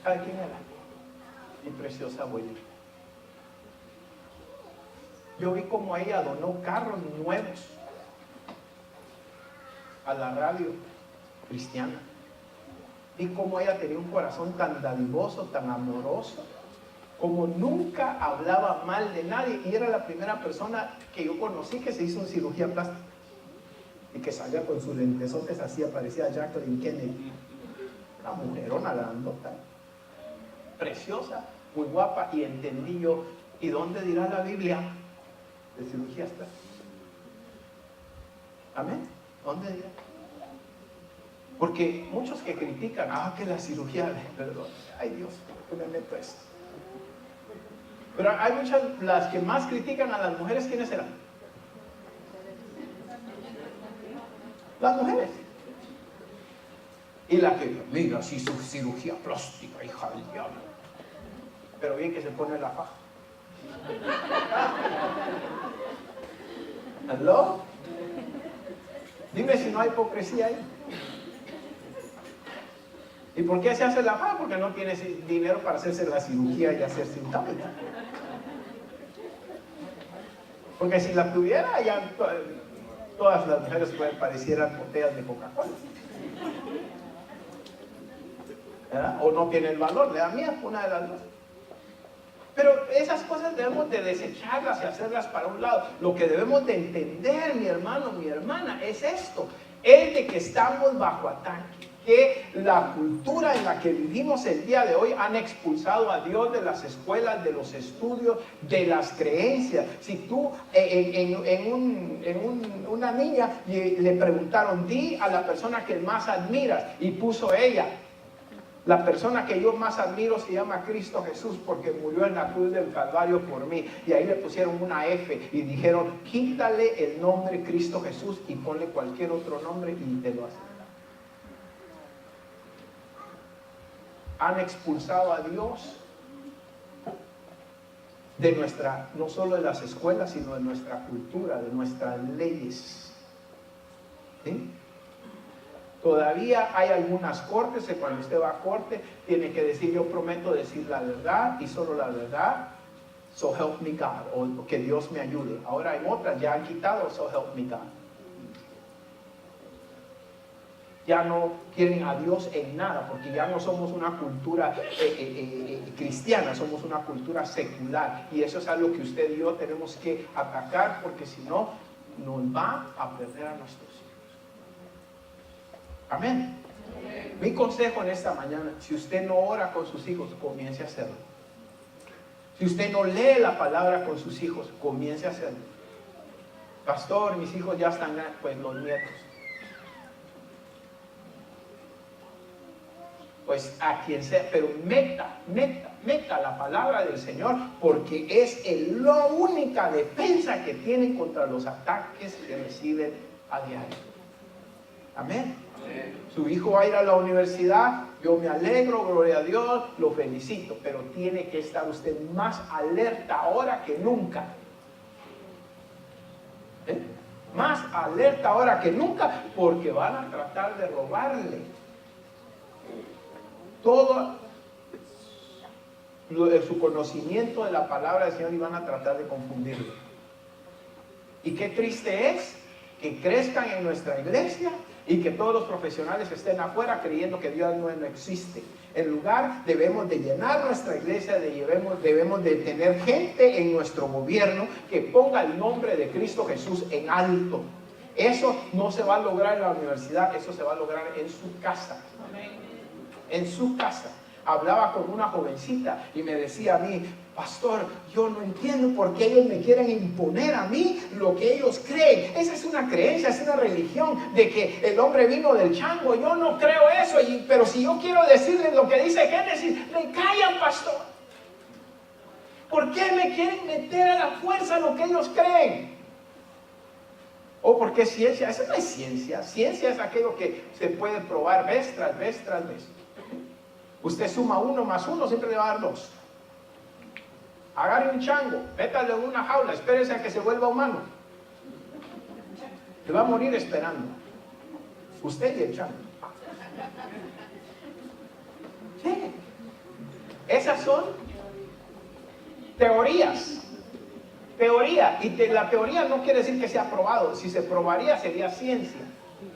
¿Sabe quién era? Mi preciosa abuelita. Yo vi como ella donó carros nuevos a la radio cristiana. Vi como ella tenía un corazón tan dadivoso, tan amoroso, como nunca hablaba mal de nadie. Y era la primera persona que yo conocí que se hizo una cirugía plástica. Y que salía con sus lentesotes así, parecía Jacqueline Kennedy. Una mujerona grandota, preciosa, muy guapa. Y entendí yo, ¿y dónde dirá la Biblia de cirugías plásticas? Amén. ¿Dónde dirá? Porque muchos que critican, que la cirugía, perdón, ay Dios, ¿por qué me meto esto? Pero hay muchas, las que más critican a las mujeres, ¿quiénes serán? Las mujeres. Y la que, mira, si su cirugía plástica, hija del diablo. Pero bien que se pone la faja. ¿Aló? Dime si no hay hipocresía ahí. ¿Y por qué se hace la faja? Porque no tienes dinero para hacerse la cirugía y hacerse un tablet. Porque si la tuviera, ya todas las mujeres parecieran botellas de Coca-Cola. ¿Verdad? O no tiene el valor, le da miedo, una de las dos. Pero esas cosas debemos de desecharlas y hacerlas para un lado. Lo que debemos de entender, mi hermano, mi hermana, es esto. Es de que estamos bajo ataque. Que la cultura en la que vivimos el día de hoy han expulsado a Dios de las escuelas, de los estudios, de las creencias. Si tú una niña le preguntaron, di a la persona que más admiras, y puso ella, la persona que yo más admiro se llama Cristo Jesús porque murió en la cruz del Calvario por mí. Y ahí le pusieron una F y dijeron, quítale el nombre Cristo Jesús y ponle cualquier otro nombre y te lo hacen. Han expulsado a Dios de nuestra, no solo de las escuelas, sino de nuestra cultura, de nuestras leyes. ¿Sí? Todavía hay algunas cortes que cuando usted va a corte tiene que decir, yo prometo decir la verdad y solo la verdad, so help me God, o que Dios me ayude. Ahora hay otras, ya han quitado so help me God. ya no quieren a Dios en nada, porque ya no somos una cultura cristiana, somos una cultura secular. Y eso es algo que usted y yo tenemos que atacar, porque si no, nos va a perder a nuestros hijos. Amén. Mi consejo en esta mañana: si usted no ora con sus hijos, comience a hacerlo. Si usted no lee la palabra con sus hijos, comience a hacerlo. Pastor, mis hijos ya están, pues los nietos. Pues a quien sea, pero meta la palabra del Señor, porque es la única defensa que tienen contra los ataques que reciben a diario. Amén. Su hijo va a ir a la universidad, yo me alegro, gloria a Dios, lo felicito, pero tiene que estar usted más alerta ahora que nunca. Más alerta ahora que nunca, porque van a tratar de robarle todo su conocimiento de la palabra del Señor y van a tratar de confundirlo. Y qué triste es que crezcan en nuestra iglesia y que todos los profesionales estén afuera creyendo que Dios no existe. En lugar, debemos de llenar nuestra iglesia, debemos de tener gente en nuestro gobierno que ponga el nombre de Cristo Jesús en alto. Eso no se va a lograr en la universidad, eso se va a lograr en su casa. En su casa. Hablaba con una jovencita y me decía a mí: pastor, yo no entiendo por qué ellos me quieren imponer a mí lo que ellos creen. Esa es una creencia, es una religión de que el hombre vino del chango. Yo no creo eso, pero si yo quiero decirles lo que dice Génesis, me callan, pastor. ¿Por qué me quieren meter a la fuerza lo que ellos creen? ¿O porque ciencia? Eso no es ciencia. Ciencia es aquello que se puede probar vez tras vez tras vez. Usted suma 1 más 1, siempre le va a dar 2. Agarre un chango, métalo en una jaula, espérese a que se vuelva humano. Se va a morir esperando. Usted y el chango. Sí. Esas son teorías. Teoría. Y la teoría no quiere decir que sea probado. Si se probaría sería ciencia.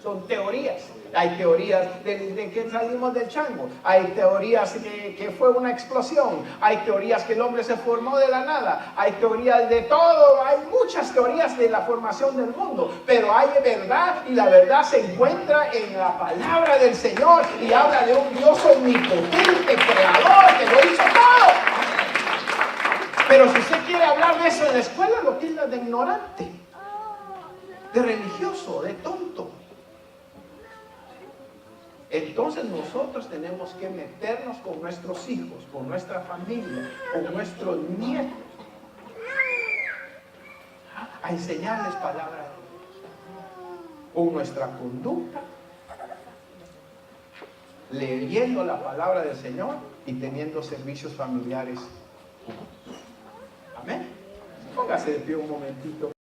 Son teorías. Hay teorías de que salimos del chango. Hay teorías de que fue una explosión. Hay teorías que el hombre se formó de la nada. Hay teorías de todo. Hay muchas teorías de la formación del mundo. Pero hay verdad, y la verdad se encuentra en la palabra del Señor. Y habla de un Dios omnipotente, creador, que lo hizo todo. Pero si usted quiere hablar de eso en la escuela, lo tilda de ignorante, de religioso, de tonto. Entonces nosotros tenemos que meternos con nuestros hijos, con nuestra familia, con nuestros nietos, a enseñarles palabra de Dios, con nuestra conducta, leyendo la palabra del Señor y teniendo servicios familiares. Amén. Póngase de pie un momentito.